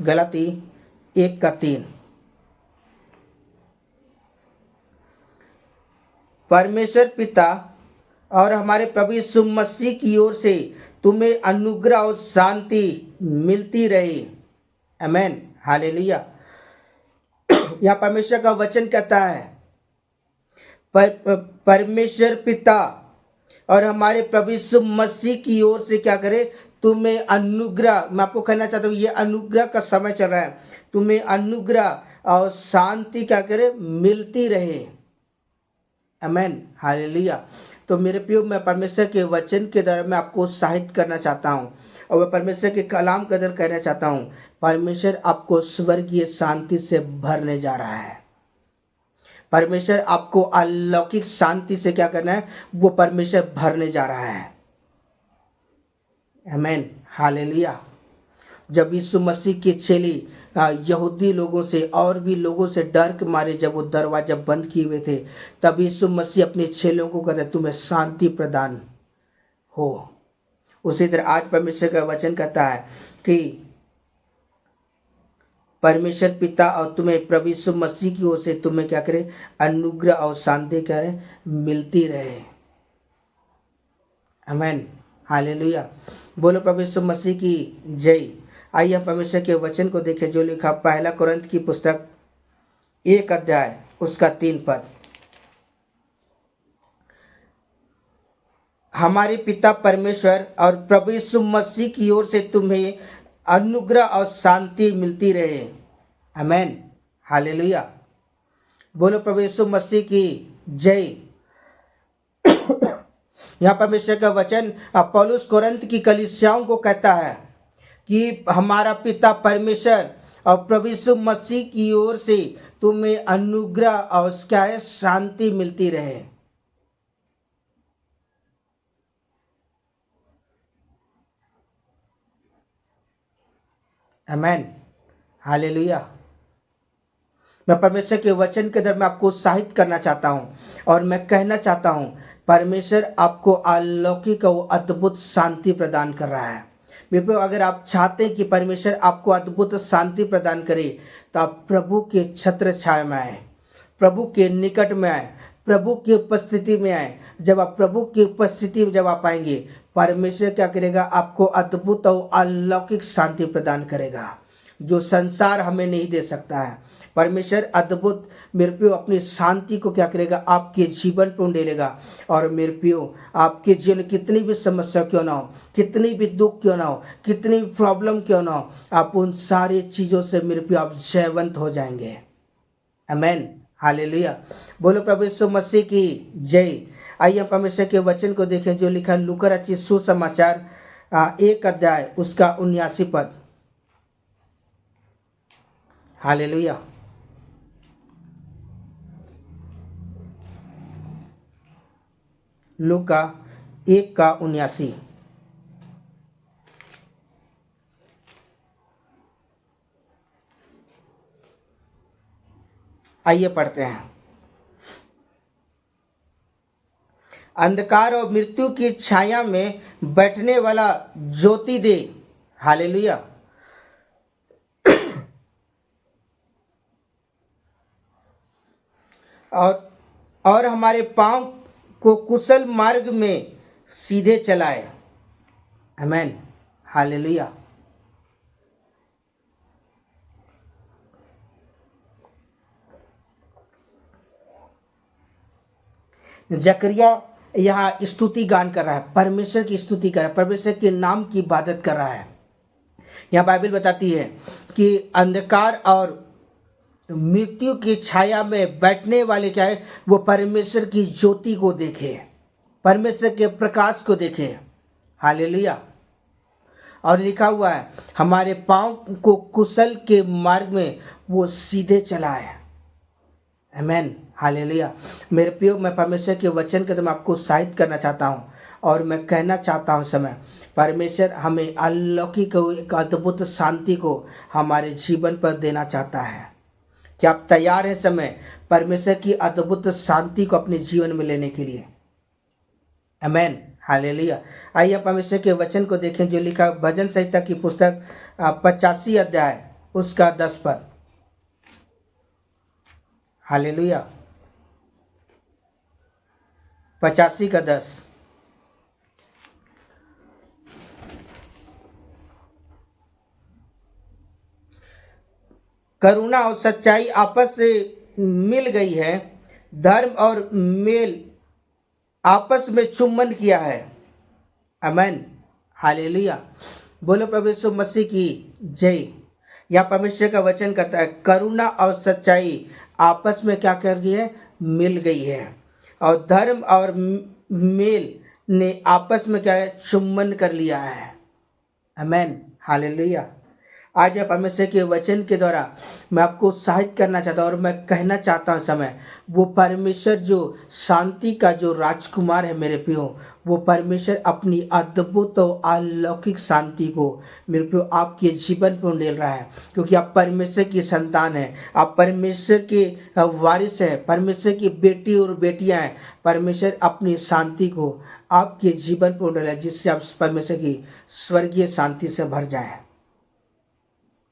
गलाती 1 का 3। परमेश्वर पिता और हमारे प्रभु यीशु मसीह की ओर से तुम्हें अनुग्रह और शांति मिलती रहे। आमेन, हालेलुया। यहाँ परमेश्वर का वचन कहता है, परमेश्वर पिता और हमारे प्रभु यीशु मसीह की ओर से क्या करे, तुम्हें अनुग्रह। मैं आपको कहना चाहता हूँ ये अनुग्रह का समय चल रहा है, तुम्हें अनुग्रह और शांति क्या करे, मिलती रहे। आमेन, हालेलुया। तो मेरे प्रियो मैं परमेश्वर के वचन के द्वारा मैं आपको उत्साहित करना चाहता हूँ और मैं परमेश्वर के कलाम के अंदर कहना चाहता हूँ, परमेश्वर आपको स्वर्गीय शांति से भरने जा रहा है। परमेश्वर आपको अलौकिक शांति से क्या करना है, वो परमेश्वर भरने जा रहा है। आमेन, हालेलुया। जब यीशु मसीह के चेले यहूदी लोगों से और भी लोगों से डर के मारे जब वो दरवाजा बंद किए हुए थे, तब यीशु मसीह अपने चेलों को कहते तुम्हें शांति प्रदान हो। उसी तरह आज परमेश्वर का वचन कहता है कि परमेश्वर पिता और तुम्हें प्रभु यीशु मसीह की ओर से तुम्हें क्या करे, अनुग्रह और शांति करे मिलती रहे। आमेन, हालेलुया। बोलो प्रभु यीशु मसीह की जय। आइए हम परमेश्वर के वचन को देखें जो लिखा 1 कोरिन्थ की पुस्तक 1 अध्याय उसका 3 पद। हमारे पिता परमेश्वर और प्रभु यीशु मसीह की ओर से तुम्हें अनुग्रह और शांति मिलती रहे। आमेन, हालेलुया। बोलो प्रभु यीशु मसीह की जय। यहाँ परमेश्वर का वचन पौलुस कोरिन्थ की कलीसियाओं को कहता है कि हमारा पिता परमेश्वर और प्रभु यीशु मसीह की ओर से तुम्हें अनुग्रह और क्या है, शांति मिलती रहे। आमेन, हालेलुया। मैं परमेश्वर के वचन के अंदर मैं आपको उत्साहित करना चाहता हूँ और मैं कहना चाहता हूँ परमेश्वर आपको अलौकिक और अद्भुत शांति प्रदान कर रहा है। मित्रों, अगर आप चाहते हैं कि परमेश्वर आपको अद्भुत शांति प्रदान करे तो आप प्रभु के छत्र छाया में आए, प्रभु के निकट में आए, प्रभु की उपस्थिति में आए। जब आप प्रभु की उपस्थिति में जब आप आएंगे, परमेश्वर क्या करेगा, आपको अद्भुत और अलौकिक शांति प्रदान करेगा जो संसार हमें नहीं दे सकता है। परमेश्वर अद्भुत मेरे प्रियो अपनी शांति को क्या करेगा, आपके जीवन पर उंडेलेगा। और मेरे प्रियो आपके जीवन कितनी भी समस्या क्यों ना हो, कितनी भी दुख क्यों ना हो, कितनी भी प्रॉब्लम क्यों ना हो, आप उन सारी चीज़ों से मेरे प्रियो आप जयवंत हो जाएंगे। आमेन, हालेलुया। बोलो प्रभु यीशु मसीह की जय। आइए हम परमेश्वर के वचन को देखें जो लिखा लूका रचित सुसमाचार 1 अध्याय उसका 79 पद। हालेलुया। लूका 1 का 79। आइए पढ़ते हैं। अंधकार और मृत्यु की छाया में बैठने वाला ज्योति दे। हालेलुया। और हमारे पांव को कुशल मार्ग में सीधे चलाए। आमेन, हालेलुया। जकरिया यहाँ स्तुति गान कर रहा है, परमेश्वर की स्तुति कर रहा है, परमेश्वर के नाम की इबादत कर रहा है। यहाँ बाइबल बताती है कि अंधकार और मृत्यु की छाया में बैठने वाले क्या है, वो परमेश्वर की ज्योति को देखे, परमेश्वर के प्रकाश को देखे। हालेलुया। और लिखा हुआ है हमारे पांव को कुशल के मार्ग में वो सीधे चलाए। आमीन। हालेलुया। मेरे प्रियो, मैं परमेश्वर के वचन के द्वारा आपको उत्साहित करना चाहता हूँ और मैं कहना चाहता हूँ समय परमेश्वर हमें अलौकिक एक अद्भुत शांति को हमारे जीवन पर देना चाहता है। क्या आप तैयार हैं समय परमेश्वर की अद्भुत शांति को अपने जीवन में लेने के लिए? आमीन। हालेलुया। आइए परमेश्वर के वचन को देखें जो लिखा भजन संहिता की पुस्तक 85 अध्याय उसका 10 पद। हालेलुया। 85 का 10। करुणा और सच्चाई आपस से मिल गई है, धर्म और मेल आपस में चुम्बन किया है। आमीन। हालेलुया। बोलो प्रभु यीशु मसीह की जय। यहाँ परमेश्वर का वचन कहता है करुणा और सच्चाई आपस में क्या कर गई है, मिल गई है, और धर्म और मेल ने आपस में क्या है, चुम्बन कर लिया है। आमीन। हालेलुया। आज मैं परमेश्वर के वचन के द्वारा मैं आपको उत्साहित करना चाहता हूँ और मैं कहना चाहता हूँ समय वो परमेश्वर जो शांति का जो राजकुमार है मेरे प्रियो, वो परमेश्वर अपनी अद्भुत और अलौकिक शांति को मेरे प्रियो आपके जीवन पर ले रहा है, क्योंकि आप परमेश्वर की संतान हैं, आप परमेश्वर के वारिस हैं, परमेश्वर की बेटी और बेटियां हैं। परमेश्वर अपनी शांति को आपके जीवन पर ले रहा है जिससे आप परमेश्वर की स्वर्गीय शांति से भर जाए।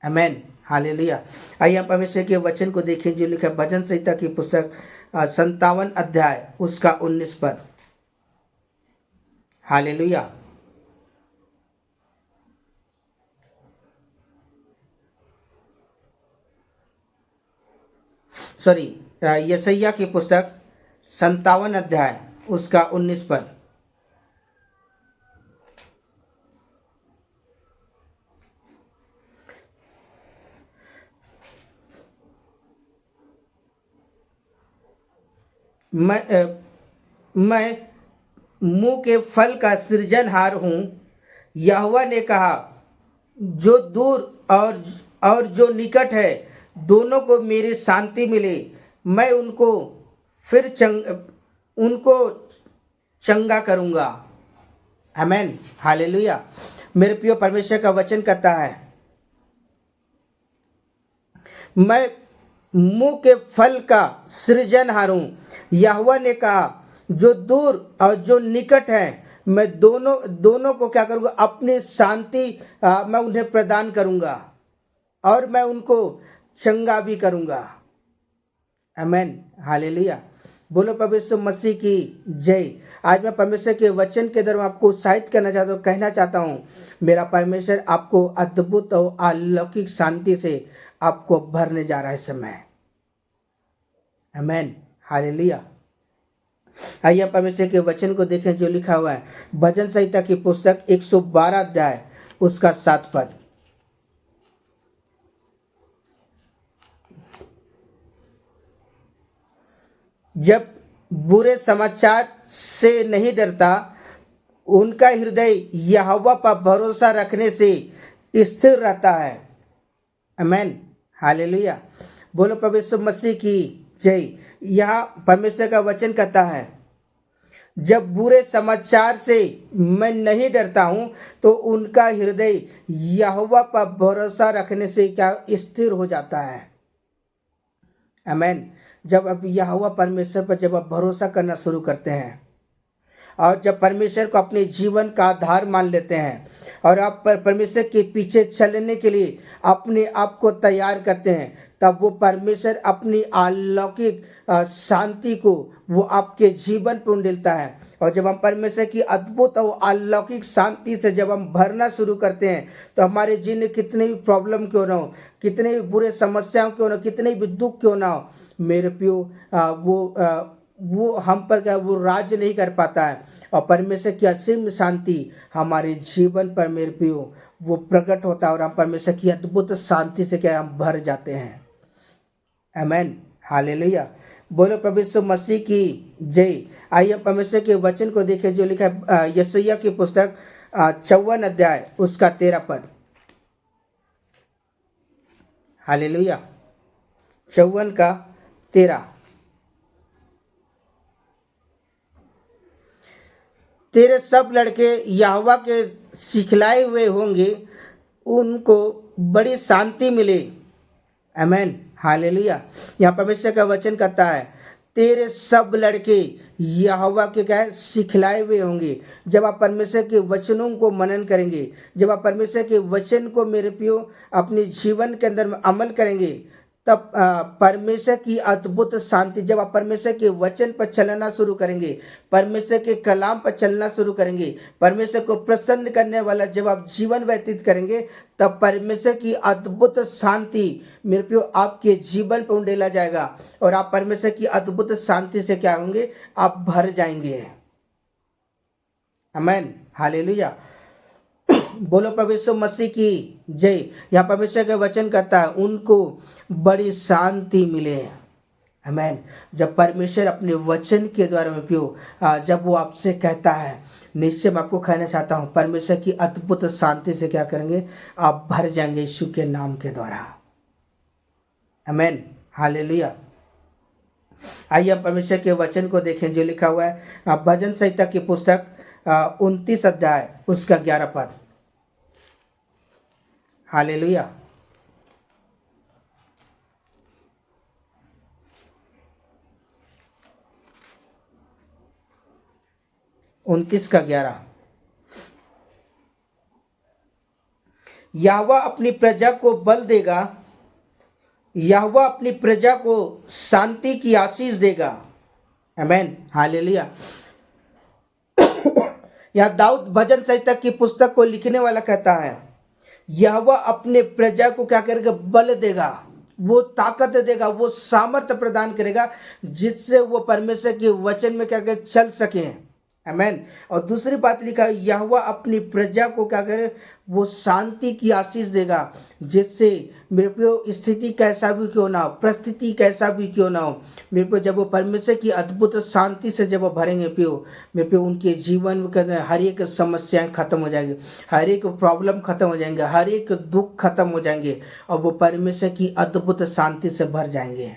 आमीन। हालेलुया। आइए हम परमेश्वर के वचन को देखें जो लिखा है भजन संहिता की पुस्तक 57 अध्याय उसका 19 पद। हालेलुया। सॉरी, यशायाह की पुस्तक 57 अध्याय उसका 19 पद। मैं मुंह के फल का सृजनहार हूँ, यहोवा ने कहा। जो दूर और जो निकट है दोनों को मेरी शांति मिले। मैं उनको चंगा करूँगा। आमीन। हालेलुया। मेरे प्रिय परमेश्वर का वचन कहता है मैं मुंह के फल का सृजनहार हूँ, यहोवा ने कहा। जो दूर और जो निकट है मैं दोनों को क्या करूँगा, अपनी शांति मैं उन्हें प्रदान करूँगा और मैं उनको चंगा भी करूँगा। आमीन। हालेलुया। बोलो प्रभु यीशु मसीह की जय। आज मैं परमेश्वर के वचन के द्वारा आपको उत्साहित करना चाहता हूँ, कहना चाहता हूँ मेरा परमेश्वर आपको अद्भुत और अलौकिक शांति से आपको भरने जा रहा है समय। आमीन। हालेलुया। आइए परमेश्वर के वचन को देखें जो लिखा हुआ है भजन संहिता की पुस्तक 112 अध्याय उसका 7 पद। जब बुरे समाचार से नहीं डरता, उनका हृदय यहोवा पर भरोसा रखने से स्थिर रहता है। आमीन। हालेलुया। बोलो प्रभु यीशु मसीह की जय। यहाँ परमेश्वर का वचन कहता है जब बुरे समाचार से मैं नहीं डरता हूँ तो उनका हृदय यहोवा पर भरोसा रखने से क्या स्थिर हो जाता है। आमीन। जब आप यहोवा परमेश्वर पर जब आप भरोसा करना शुरू करते हैं और जब परमेश्वर को अपने जीवन का आधार मान लेते हैं और आप परमेश्वर के पीछे चलने के लिए अपने आप को तैयार करते हैं, तब वो परमेश्वर अपनी अलौकिक शांति को वो आपके जीवन पर उंडेलता है। और जब हम परमेश्वर की अद्भुत और अलौकिक शांति से जब हम भरना शुरू करते हैं तो हमारे जीवन में कितने भी प्रॉब्लम क्यों ना हो, कितने भी बुरे समस्याओं क्यों ना हो, कितने भी दुख क्यों ना हो, मेरे प्रियो वो हम पर क्या वो राज्य नहीं कर पाता है, और परमेश्वर की असीम शांति हमारे जीवन पर मेरे प्रियो वो प्रकट होता है, और हम परमेश्वर की अद्भुत शांति से क्या हम भर जाते हैं। आमेन, हालेलुया। बोलो प्रभु यीशु मसीह की जय। आइए परमेश्वर के वचन को देखें जो लिखा है यशायाह की पुस्तक 54 अध्याय उसका 13 पद। हालेलुया, 54 का 13। तेरे सब लड़के यहोवा के सिखलाए हुए होंगे, उनको बड़ी शांति मिले। आमेन, हालेलुया। यहाँ परमेश्वर का वचन कहता है तेरे सब लड़के यहोवा के क्या है सिखलाए हुए होंगे। जब आप परमेश्वर के वचनों को मनन करेंगे, जब आप परमेश्वर के वचन को मेरे प्रियो अपने जीवन के अंदर अमल करेंगे, तब परमेश्वर की अद्भुत शांति, जब आप परमेश्वर के वचन पर चलना शुरू करेंगे, परमेश्वर के कलाम पर चलना शुरू करेंगे, परमेश्वर को प्रसन्न करने वाला जब आप जीवन व्यतीत करेंगे, तब परमेश्वर की अद्भुत शांति मेरे प्रियो आपके जीवन पर उंडेला जाएगा, और आप परमेश्वर की अद्भुत शांति से क्या होंगे, आप भर जाएंगे। आमेन, हालेलुया। बोलो प्रभु यीशु मसीह की जय। यहाँ परमेश्वर के वचन कहता है उनको बड़ी शांति मिले। आमेन। जब परमेश्वर अपने वचन के द्वारा में पियो, जब वो आपसे कहता है, निश्चय मैं आपको कहना चाहता हूँ परमेश्वर की अद्भुत शांति से क्या करेंगे, आप भर जाएंगे यीशु के नाम के द्वारा। आमेन, हालेलुया। आइए हम परमेश्वर के वचन को देखें जो लिखा हुआ है भजन संहिता की पुस्तक 29 अध्याय उसका 11 पद। हालेलुया। उनतीस का 11। यहोवा अपनी प्रजा को बल देगा, यहोवा अपनी प्रजा को शांति की आशीष देगा। आमेन, हालेलुया। यहाँ दाऊद भजन संहिता की पुस्तक को लिखने वाला कहता है यहोवा अपने प्रजा को क्या करेगा, बल देगा, वो ताकत देगा, वो सामर्थ्य प्रदान करेगा जिससे वो परमेश्वर के वचन में क्या करे, चल सके। आमेन। और दूसरी बात लिखा है यहोवा अपनी प्रजा को क्या करे, वो शांति की आशीष देगा, जिससे मेरे प्रियो स्थिति कैसा भी क्यों ना हो, परिस्थिति कैसा भी क्यों ना हो, मेरे प्रियो जब वो परमेश्वर की अद्भुत शांति से जब वो भरेंगे पियो, मेरे प्रियो उनके जीवन में हर एक समस्याएं खत्म हो जाएंगी, हर एक प्रॉब्लम खत्म हो जाएंगे, हर एक दुख खत्म हो जाएंगे, और वो परमेश्वर की अद्भुत शांति से भर जाएंगे।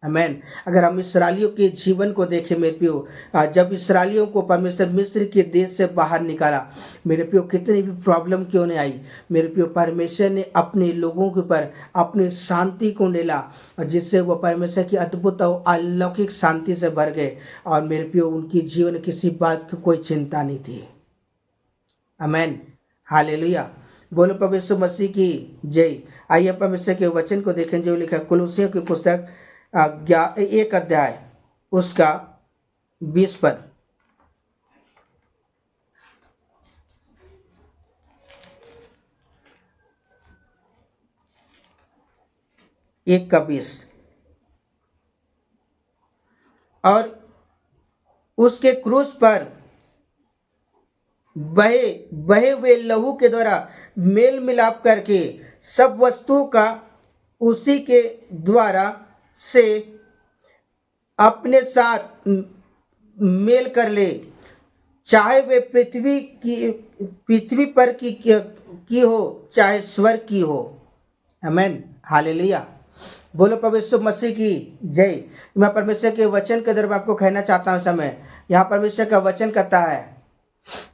आमेन। अगर हम इसराइलियों के जीवन को देखें मेरे प्रियो, जब इसराइलियों को परमेश्वर मिस्र के देश से बाहर निकाला, मेरे प्रियो कितनी भी प्रॉब्लम क्यों नहीं आई, मेरे प्रियो परमेश्वर ने अपने लोगों के ऊपर अपनी शांति को डाला, जिससे वो परमेश्वर की अद्भुत और अलौकिक शांति से भर गए, और मेरे प्रियो उनकी जीवन किसी बात की कोई चिंता नहीं थी। आमेन, हालेलुया। बोलो प्रभु यीशु मसीह की जय। आइए परमेश्वर के वचन को देखें जो लिखा कुलुसियों की पुस्तक 1 अध्याय उसका 20 पद। एक का 20। और उसके क्रूस पर बहे हुए लहू के द्वारा मेल मिलाप करके सब वस्तुओं का उसी के द्वारा से अपने साथ मेल कर ले, चाहे वे पृथ्वी पर की हो चाहे स्वर्ग की हो। आमेन, हालेलुया। बोलो प्रभु यीशु मसीह की जय। मैं परमेश्वर के वचन के द्वारा आपको कहना चाहता हूँ समय यहाँ परमेश्वर का वचन कहता है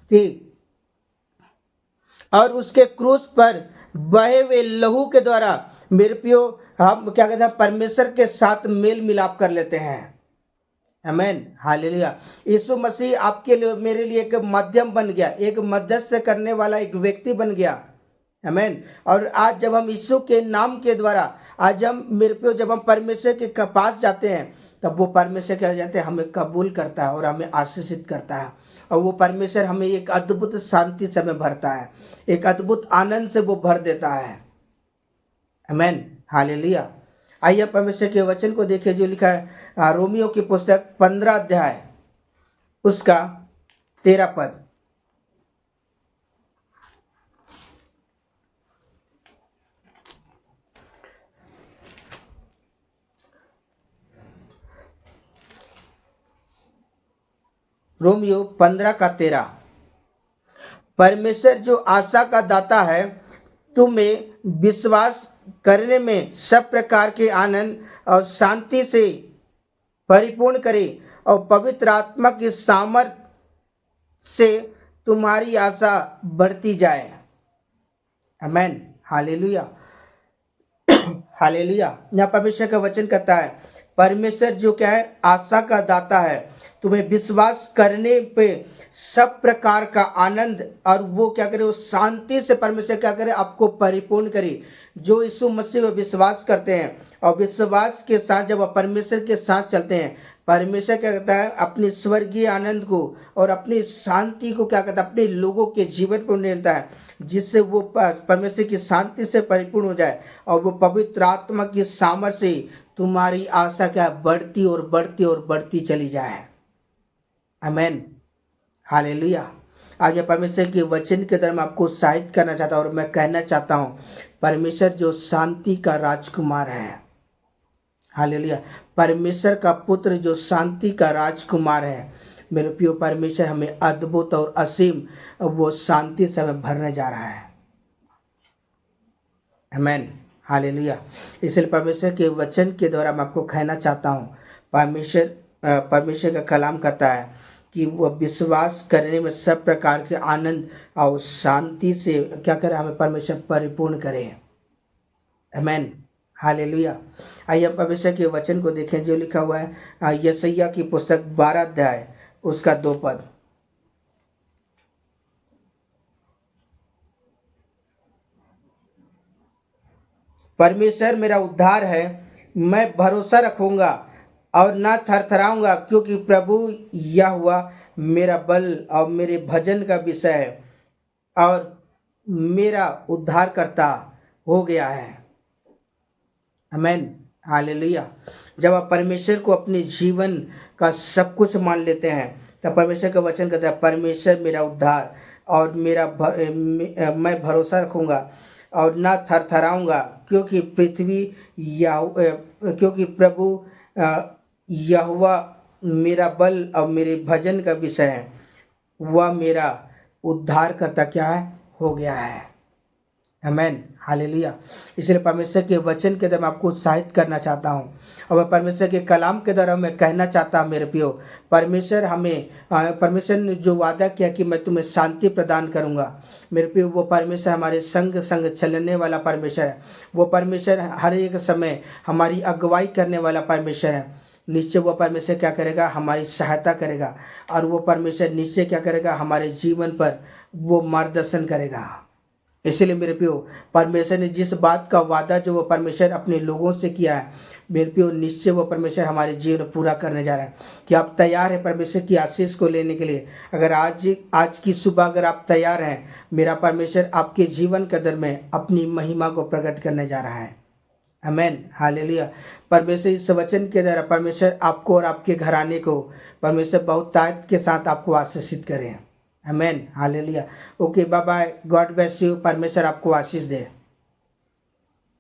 कि और उसके क्रूस पर बहे हुए लहू के द्वारा मेरे प्रियो हम क्या कहते हैं, परमेश्वर के साथ मेल मिलाप कर लेते हैं। आमेन, हालेलुया। यीशु मसीह आपके लिए मेरे लिए एक माध्यम बन गया, एक मध्यस्थ करने वाला एक व्यक्ति बन गया। आमेन। और आज जब हम यीशु के नाम के द्वारा आज हम मेरे प्रियो जब हम परमेश्वर के पास जाते हैं, तब वो परमेश्वर क्या जाते हैं, हमें कबूल करता है और हमें आशीषित करता है, और वो परमेश्वर हमें एक अद्भुत शांति से हमें भरता है, एक अद्भुत आनंद से वो भर देता है। आमेन, हालेलुया। आइए परमेश्वर के वचन को देखिए जो लिखा है रोमियो की पुस्तक 15 अध्याय उसका 13 पद। रोमियो 15 का 13। परमेश्वर जो आशा का दाता है तुम्हें विश्वास करने में सब प्रकार के आनंद और शांति से परिपूर्ण करे और पवित्र आत्मा की सामर्थ से तुम्हारी आशा बढ़ती जाए। आमेन, हालेलुया, हालेलुया। यहाँ परमेश्वर का वचन कहता है परमेश्वर जो क्या है, आशा का दाता है, तुम्हें विश्वास करने पे सब प्रकार का आनंद और वो क्या करे, उस शांति से परमेश्वर क्या करे, आपको परिपूर्ण करे। जो यीशु मसीह में विश्वास करते हैं और विश्वास के साथ जब आप परमेश्वर के साथ चलते हैं, परमेश्वर क्या कहता है, अपने स्वर्गीय आनंद को और अपनी शांति को क्या कहता है, अपने लोगों के जीवन पर मिलता है, जिससे वो परमेश्वर की शांति से परिपूर्ण हो जाए और वो पवित्र आत्मा की सामर्थ्य से तुम्हारी आशा क्या बढ़ती और बढ़ती और बढ़ती चली जाए। आमेन, हालेलुया। आज मैं परमेश्वर के वचन के द्वारा मैं आपको उत्साहित करना चाहता हूँ और मैं कहना चाहता हूँ परमेश्वर जो शांति का राजकुमार है, हालेलुया, परमेश्वर का पुत्र जो शांति का राजकुमार है, मेरे प्रिय परमेश्वर हमें अद्भुत और असीम वो शांति से हमें भरने जा रहा है। आमेन, हालेलुया। इसलिए परमेश्वर के वचन के द्वारा मैं आपको कहना चाहता हूँ परमेश्वर का कलाम कहता है कि वह विश्वास करने में सब प्रकार के आनंद और शांति से क्या करे, हमें परमेश्वर परिपूर्ण करे। आमेन, हालेलुया। आइए हम परमेश्वर के वचन को देखें जो लिखा हुआ है यशायाह की पुस्तक 12 अध्याय उसका 2 पद। परमेश्वर मेरा उद्धार है, मैं भरोसा रखूंगा और ना थरथराऊंगा, क्योंकि प्रभु यहोवा मेरा बल और मेरे भजन का विषय है और मेरा उद्धारकर्ता हो गया है। आमेन, हालेलुया। जब आप परमेश्वर को अपने जीवन का सब कुछ मान लेते हैं तब परमेश्वर का वचन कहता है परमेश्वर मेरा उद्धार और मैं भरोसा रखूंगा और ना थरथराऊंगा, क्योंकि क्योंकि प्रभु यहोवा मेरा बल और मेरे भजन का विषय है, वह मेरा उद्धार करता क्या है, हो गया है। आमेन, हालेलुया। इसलिए परमेश्वर के वचन के द्वारा मैं आपको उत्साहित करना चाहता हूँ और मैं परमेश्वर के कलाम के द्वारा मैं कहना चाहता हूँ मेरे प्रियो, परमेश्वर ने जो वादा किया कि मैं तुम्हें शांति प्रदान करूँगा, मेरे प्रियो वो परमेश्वर हमारे संग संग चलने वाला परमेश्वर है। वो परमेश्वर हर एक समय हमारी अगुवाई करने वाला परमेश्वर है। निश्चय वो परमेश्वर क्या करेगा, हमारी सहायता करेगा और वो परमेश्वर निश्चय क्या करेगा, हमारे जीवन पर वो मार्गदर्शन करेगा। इसलिए मेरे प्रियो परमेश्वर ने जिस बात का वादा जो वो परमेश्वर अपने लोगों से किया है, मेरे प्रियो निश्चय वो परमेश्वर हमारे जीवन में पूरा करने जा रहा है। कि आप तैयार हैं परमेश्वर की आशीष को लेने के लिए? अगर आज की सुबह अगर आप तैयार हैं, मेरा परमेश्वर आपके जीवन के अंदर में अपनी महिमा को प्रकट करने जा रहा है। आमेन, हालेलुया। परमेश्वर इस वचन के द्वारा परमेश्वर आपको और आपके घराने को परमेश्वर बहुत ताकत के साथ आपको आशीषित करें। Amen, hallelujah. Okay, bye bye, God bless you. परमेश्वर आपको आशीष दे।